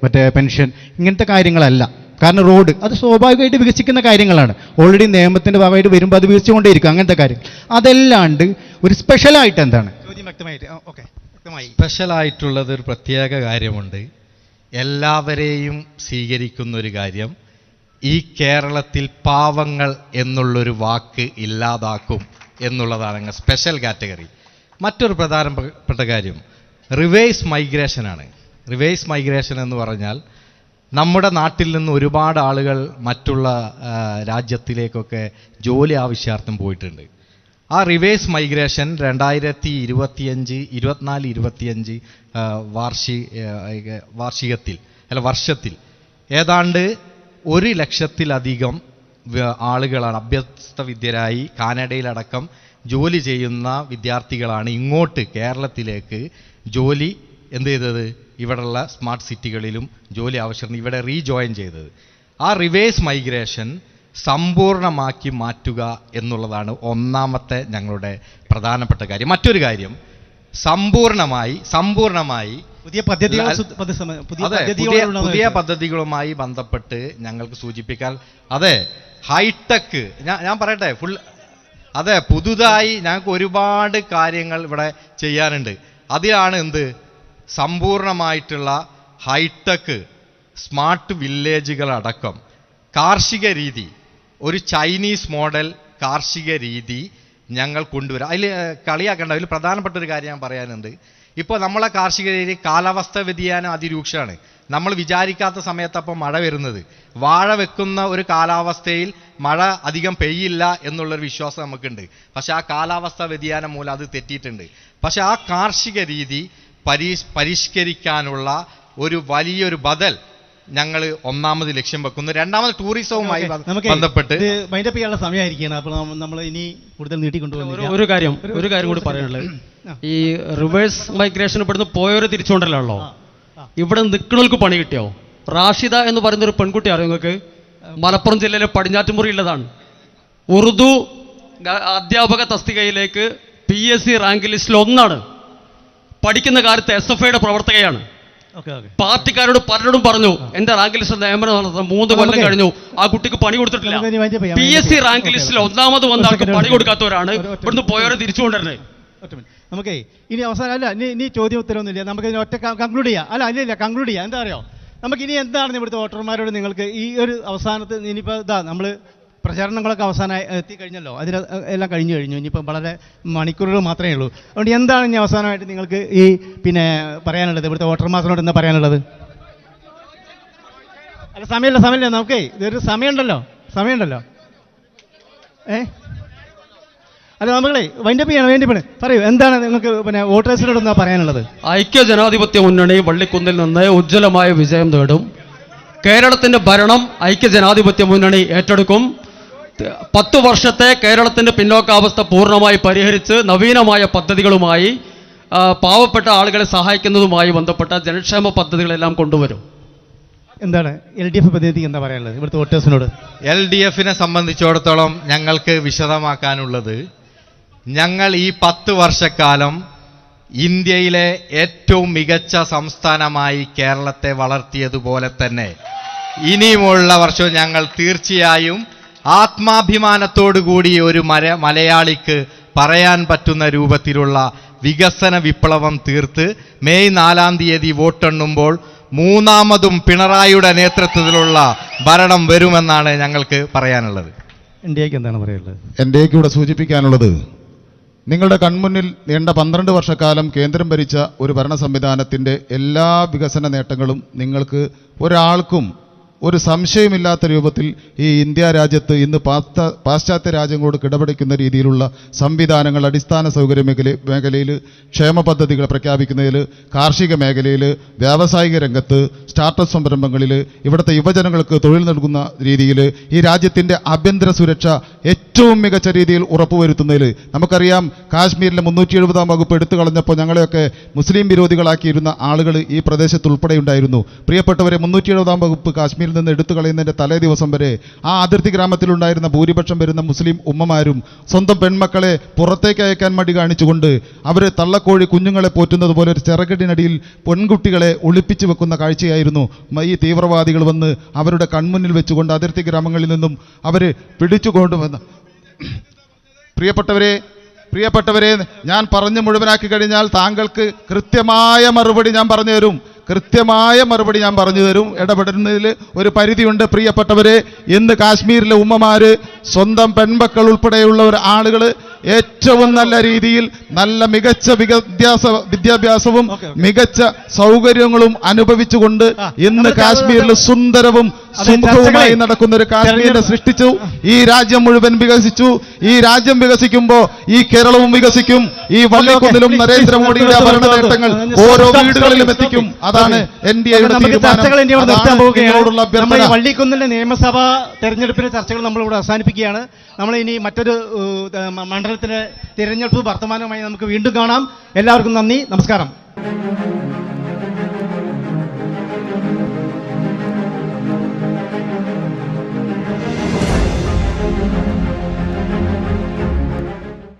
മറ്റേ പെൻഷൻ ഇങ്ങനത്തെ കാര്യങ്ങളല്ല. കാരണം റോഡ് അത് സ്വാഭാവികമായിട്ട് വികസിക്കുന്ന കാര്യങ്ങളാണ്. ഓൾറെഡി നിയമത്തിൻ്റെ ഭാഗമായിട്ട് വരുമ്പോൾ അത് വികസിച്ചുകൊണ്ടേയിരിക്കും. അങ്ങനത്തെ കാര്യങ്ങൾ അതല്ലാണ്ട് ഒരു സ്പെഷ്യലായിട്ട് എന്താണ്? സ്പെഷ്യലായിട്ടുള്ളത് ഒരു പ്രത്യേക കാര്യമുണ്ട്. എല്ലാവരെയും സ്വീകരിക്കുന്ന ഒരു കാര്യം, ഈ കേരളത്തിൽ പാവങ്ങൾ എന്നുള്ളൊരു വാക്ക് ഇല്ലാതാക്കും എന്നുള്ളതാണ് സ്പെഷ്യൽ കാറ്റഗറി. മറ്റൊരു പ്രധാനപ്പെട്ട കാര്യം റിവേഴ്സ് മൈഗ്രേഷനാണ്. റിവേഴ്സ് മൈഗ്രേഷൻ എന്ന് പറഞ്ഞാൽ നമ്മുടെ നാട്ടിൽ നിന്ന് ഒരുപാട് ആളുകൾ മറ്റുള്ള രാജ്യത്തിലേക്കൊക്കെ ജോലി ആവശ്യാർത്ഥം പോയിട്ടുണ്ട്. ആ റിവേഴ്സ് മൈഗ്രേഷൻ 2024-25 വർഷത്തിൽ ഏതാണ്ട് 1 ലക്ഷത്തിലധികം ആളുകളാണ് അഭ്യസ്ത വിദ്യരായി കാനഡയിലടക്കം ജോലി ചെയ്യുന്ന വിദ്യാർത്ഥികളാണ് ഇങ്ങോട്ട് കേരളത്തിലേക്ക് ജോലി എന്ത് ചെയ്തത്? ഇവിടെയുള്ള സ്മാർട്ട് സിറ്റികളിലും ജോലി ആവശ്യം ഇവിടെ റീജോയിൻ ചെയ്തത്. ആ റിവേഴ്സ് മൈഗ്രേഷൻ സമ്പൂർണ്ണമാക്കി മാറ്റുക എന്നുള്ളതാണ് ഒന്നാമത്തെ ഞങ്ങളുടെ പ്രധാനപ്പെട്ട കാര്യം. മറ്റൊരു കാര്യം, സമ്പൂർണമായി പുതിയ പദ്ധതികളുമായി ബന്ധപ്പെട്ട് ഞങ്ങൾക്ക് സൂചിപ്പിക്കാൻ, അതെ ഹൈടെക്, ഞാൻ പറയട്ടെ, അതെ പുതുതായി ഞങ്ങൾക്ക് ഒരുപാട് കാര്യങ്ങൾ ഇവിടെ ചെയ്യാനുണ്ട്. അതിലാണ് എന്ത് സമ്പൂർണമായിട്ടുള്ള ഹൈടെക് സ്മാർട്ട് വില്ലേജുകളടക്കം കാർഷിക രീതി, ഒരു ചൈനീസ് മോഡൽ കാർഷിക രീതി ഞങ്ങൾ കൊണ്ടുവരാം. അതിൽ കളിയാക്കേണ്ട, അതിൽ പ്രധാനപ്പെട്ട ഒരു കാര്യം ഞാൻ പറയാനുണ്ട്. ഇപ്പോൾ നമ്മളെ കാർഷിക രീതി കാലാവസ്ഥ വ്യതിയാനം അതിരൂക്ഷമാണ്. നമ്മൾ വിചാരിക്കാത്ത സമയത്തപ്പോൾ മഴ വരുന്നത്, വാഴ വെക്കുന്ന ഒരു കാലാവസ്ഥയിൽ മഴ അധികം പെയ്യില്ല എന്നുള്ളൊരു വിശ്വാസം നമുക്കുണ്ട്. പക്ഷെ ആ കാലാവസ്ഥ വ്യതിയാനം മൂലം അത് തെറ്റിയിട്ടുണ്ട്. പക്ഷെ ആ കാർഷിക രീതി പരിഷ്കരിക്കാനുള്ള ഒരു വലിയൊരു ബദൽ ഞങ്ങൾ ഒന്നാമത് ലക്ഷ്യം വെക്കുന്നു. രണ്ടാമത് ടൂറിസവുമായി ബന്ധപ്പെട്ട് മൈൻഡപ്പ് ചെയ്യാനുള്ള സമയമായിരിക്കുകയാണ്. അപ്പോൾ നമ്മൾ ഇനി കൂടുതൽ നീട്ടിക്കൊണ്ടുപോകുന്ന ഒരു കാര്യം കൂടി പറയാനുള്ളത്, ഈ റിവേഴ്സ് മൈഗ്രേഷൻ ഇവിടുന്ന് പോയവരെ തിരിച്ചുകൊണ്ടല്ലോ, ഇവിടെ നിൽക്കുന്നവർക്ക് പണി കിട്ടിയോ? റാഷിദ എന്ന് പറയുന്ന ഒരു പെൺകുട്ടി അറിയോ നിങ്ങൾക്ക്? മലപ്പുറം ജില്ലയിലെ പടിഞ്ഞാറ്റുമുറി ഉള്ളതാണ്. ഉറുദു അധ്യാപക തസ്തികയിലേക്ക് PSC റാങ്ക് ലിസ്റ്റിൽ 1 പഠിക്കുന്ന കാലത്ത് SFIയുടെ പ്രവർത്തകയാണ്. പാർട്ടിക്കാരോട് പലരോടും പറഞ്ഞു എന്റെ റാങ്ക് ലിസ്റ്റ് നിയമനം നടത്താൻ 3 കൊല്ലം കഴിഞ്ഞു, ആ കുട്ടിക്ക് പണി കൊടുത്തിട്ടില്ല. PSC റാങ്ക് ലിസ്റ്റിൽ 1ാമത് വന്ന ആൾക്ക് പണി കൊടുക്കാത്തവരാണ് ഇവിടുന്ന് പോയവരെ തിരിച്ചുകൊണ്ടിരുന്നത്. നമുക്കേ ഇനി അവസാനം അല്ല, ഇനി ചോദ്യം ഉത്തരവൊന്നുമില്ല, നമുക്ക് ഒറ്റ കൺക്ലൂഡ് ചെയ്യാം. അല്ല കൺക്ലൂഡ് ചെയ്യാം. എന്താ അറിയോ, നമുക്കിനി എന്താണ് ഇവിടുത്തെ വോട്ടർമാരോട് നിങ്ങൾക്ക് ഈ ഒരു അവസാനത്ത് ഇനിയിപ്പോൾ നമ്മൾ പ്രചാരണങ്ങളൊക്കെ അവസാനമായി എത്തിക്കഴിഞ്ഞല്ലോ, അതിന് എല്ലാം കഴിഞ്ഞു. ഇനിയിപ്പം വളരെ മണിക്കൂറുകൾ മാത്രമേ ഉള്ളൂ. അതുകൊണ്ട് എന്താണ് ഇനി അവസാനമായിട്ട് നിങ്ങൾക്ക് ഈ പറയാനുള്ളത്, ഇവിടുത്തെ വോട്ടർമാർസിനോട് എന്താ പറയാനുള്ളത്? അല്ല സമയമില്ല നമുക്കേ ഇതൊരു സമയമുണ്ടല്ലോ. അല്ല നമ്മളെ വൈൻഡപ്പ് ചെയ്യണം. പറയൂ, എന്താണ് നിങ്ങൾക്ക് വോട്ടേഴ്സിനോട് എന്താ പറയാനുള്ളത്? ഐക്യ ജനാധിപത്യ മുന്നണി വള്ളിക്കുന്നിൽ നിന്ന് ഉജ്ജ്വലമായ വിജയം നേടും. കേരളത്തിന്റെ ഭരണം ഐക്യ ജനാധിപത്യ മുന്നണി ഏറ്റെടുക്കും. 10 വർഷത്തെ കേരളത്തിൻ്റെ പിന്നോക്കാവസ്ഥ പൂർണ്ണമായി പരിഹരിച്ച് നവീനമായ പദ്ധതികളുമായി പാവപ്പെട്ട ആളുകളെ സഹായിക്കുന്നതുമായി ബന്ധപ്പെട്ട ജനക്ഷേമ പദ്ധതികളെല്ലാം കൊണ്ടുവരും. എന്താണ് LDF പദ്ധതി എന്താ പറയാനുള്ളത് ഇവിടുത്തെ വോട്ടേഴ്സിനോട്? LDF സംബന്ധിച്ചിടത്തോളം ഞങ്ങൾക്ക് വിശദമാക്കാനുള്ളത്, ഞങ്ങൾ ഈ 10 വർഷക്കാലം ഇന്ത്യയിലെ ഏറ്റവും മികച്ച സംസ്ഥാനമായി കേരളത്തെ വളർത്തിയതുപോലെ തന്നെ ഇനിയുമുള്ള വർഷവും ഞങ്ങൾ തീർച്ചയായും ആത്മാഭിമാനത്തോടുകൂടി ഒരു മലയാളിക്ക് പറയാൻ പറ്റുന്ന രൂപത്തിലുള്ള വികസന വിപ്ലവം തീർത്ത് മെയ് 4-ാം തീയതി വോട്ടെണ്ണുമ്പോൾ മൂന്നാമതും പിണറായിയുടെ നേതൃത്വത്തിലുള്ള ഭരണം വരുമെന്നാണ് ഞങ്ങൾക്ക് പറയാനുള്ളത്. NDAക്ക് എന്താണ് പറയാനുള്ളത്? NDAക്ക് ഇവിടെ സൂചിപ്പിക്കാനുള്ളത്, നിങ്ങളുടെ കൺമുന്നിൽ നീണ്ട 12 വർഷക്കാലം കേന്ദ്രം ഭരിച്ച ഒരു ഭരണ സംവിധാനത്തിൻ്റെ എല്ലാ വികസന നേട്ടങ്ങളും നിങ്ങൾക്ക് ഒരാൾക്കും ഒരു സംശയമില്ലാത്ത രൂപത്തിൽ ഈ ഇന്ത്യ രാജ്യത്ത് ഇന്ന് പാശ്ചാത്യ രാജ്യങ്ങളോട് കിടപിടിക്കുന്ന രീതിയിലുള്ള സംവിധാനങ്ങൾ, അടിസ്ഥാന സൗകര്യ മേഖലയിൽ ക്ഷേമ പദ്ധതികൾ പ്രഖ്യാപിക്കുന്നതിൽ, കാർഷിക മേഖലയിൽ, വ്യാവസായിക രംഗത്ത്, സ്റ്റാർട്ടപ്പ് സംരംഭങ്ങളിൽ, ഇവിടുത്തെ യുവജനങ്ങൾക്ക് തൊഴിൽ നൽകുന്ന രീതിയിൽ ഈ രാജ്യത്തിൻ്റെ ആഭ്യന്തര സുരക്ഷ ഏറ്റവും മികച്ച രീതിയിൽ ഉറപ്പുവരുത്തുന്നതിൽ നമുക്കറിയാം. കാശ്മീരിലെ 370-ാം വകുപ്പ് എടുത്തു കളഞ്ഞപ്പോൾ ഞങ്ങളെയൊക്കെ മുസ്ലിം വിരോധികളാക്കിയിരുന്ന ആളുകൾ ഈ പ്രദേശത്ത് ഉൾപ്പെടെയുണ്ടായിരുന്നു. പ്രിയപ്പെട്ടവരെ, 370-ാം വകുപ്പ് കാശ്മീരിൽ നിന്ന് എടുത്തു കളയുന്നതിൻ്റെ തലേ ദിവസം വരെ ആ അതിർത്തി ഗ്രാമത്തിലുണ്ടായിരുന്ന ഭൂരിപക്ഷം വരുന്ന മുസ്ലിം ഉമ്മമാരും സ്വന്തം പെൺമക്കളെ പുറത്തേക്ക് അയക്കാൻ മടി കാണിച്ചുകൊണ്ട് അവർ തള്ളക്കോഴി കുഞ്ഞുങ്ങളെ പോറ്റുന്നത് പോലെ ഒരു ചിറകടിനടിയിൽ പെൺകുട്ടികളെ ഒളിപ്പിച്ചു വെക്കുന്ന കാഴ്ചയായിരുന്നു ഈ തീവ്രവാദികൾ വന്ന് അവരുടെ കൺമുന്നിൽ വെച്ചുകൊണ്ട് അതിർത്തി ഗ്രാമങ്ങളിൽ നിന്നും അവർ പിടിച്ചുകൊണ്ടുവന്ന. പ്രിയപ്പെട്ടവരെ, ഞാൻ പറഞ്ഞു മുഴുവനാക്കി കഴിഞ്ഞാൽ താങ്കൾക്ക് കൃത്യമായ മറുപടി ഞാൻ പറഞ്ഞു തരും. ഇടപെടുന്നതിൽ ഒരു പരിധിയുണ്ട്. പ്രിയപ്പെട്ടവരെ, ഇന്ന് കാശ്മീരിലെ ഉമ്മമാര് സ്വന്തം പെൺമക്കൾ ഉൾപ്പെടെയുള്ള ആളുകൾ ഏറ്റവും നല്ല രീതിയിൽ നല്ല മികച്ച വിദ്യാഭ്യാസവും മികച്ച സൗകര്യങ്ങളും അനുഭവിച്ചുകൊണ്ട് ഇന്ന് കാശ്മീരിൽ സുന്ദരവും സുമുഖവുമായി നടക്കുന്ന ഒരു കാശ്മീരിനെ സൃഷ്ടിച്ചു. ഈ രാജ്യം മുഴുവൻ വികസിച്ചു. ഈ രാജ്യം വികസിക്കുമ്പോൾ ഈ കേരളവും വികസിക്കും. ഈ വള്ളിക്കുന്നിലും നരേന്ദ്രമോദിയുടെ ഭരണ നേട്ടങ്ങൾ ഓരോ വീടുകളിലും എത്തിക്കും. അതാണ് NDAയുടെ തീരുമാനം. വള്ളിക്കുന്നിലെ നിയമസഭാ തെരഞ്ഞെടുപ്പിന്റെ ചർച്ചകൾ നമ്മളിവിടെ അവസാനിപ്പിക്കുകയാണ്. നമ്മൾ ഇനി മറ്റൊരു മണ്ഡലത്തിലെ തിരഞ്ഞെടുപ്പ് വർത്തമാനവുമായി നമുക്ക് വീണ്ടും കാണാം. എല്ലാവർക്കും നന്ദി, നമസ്കാരം.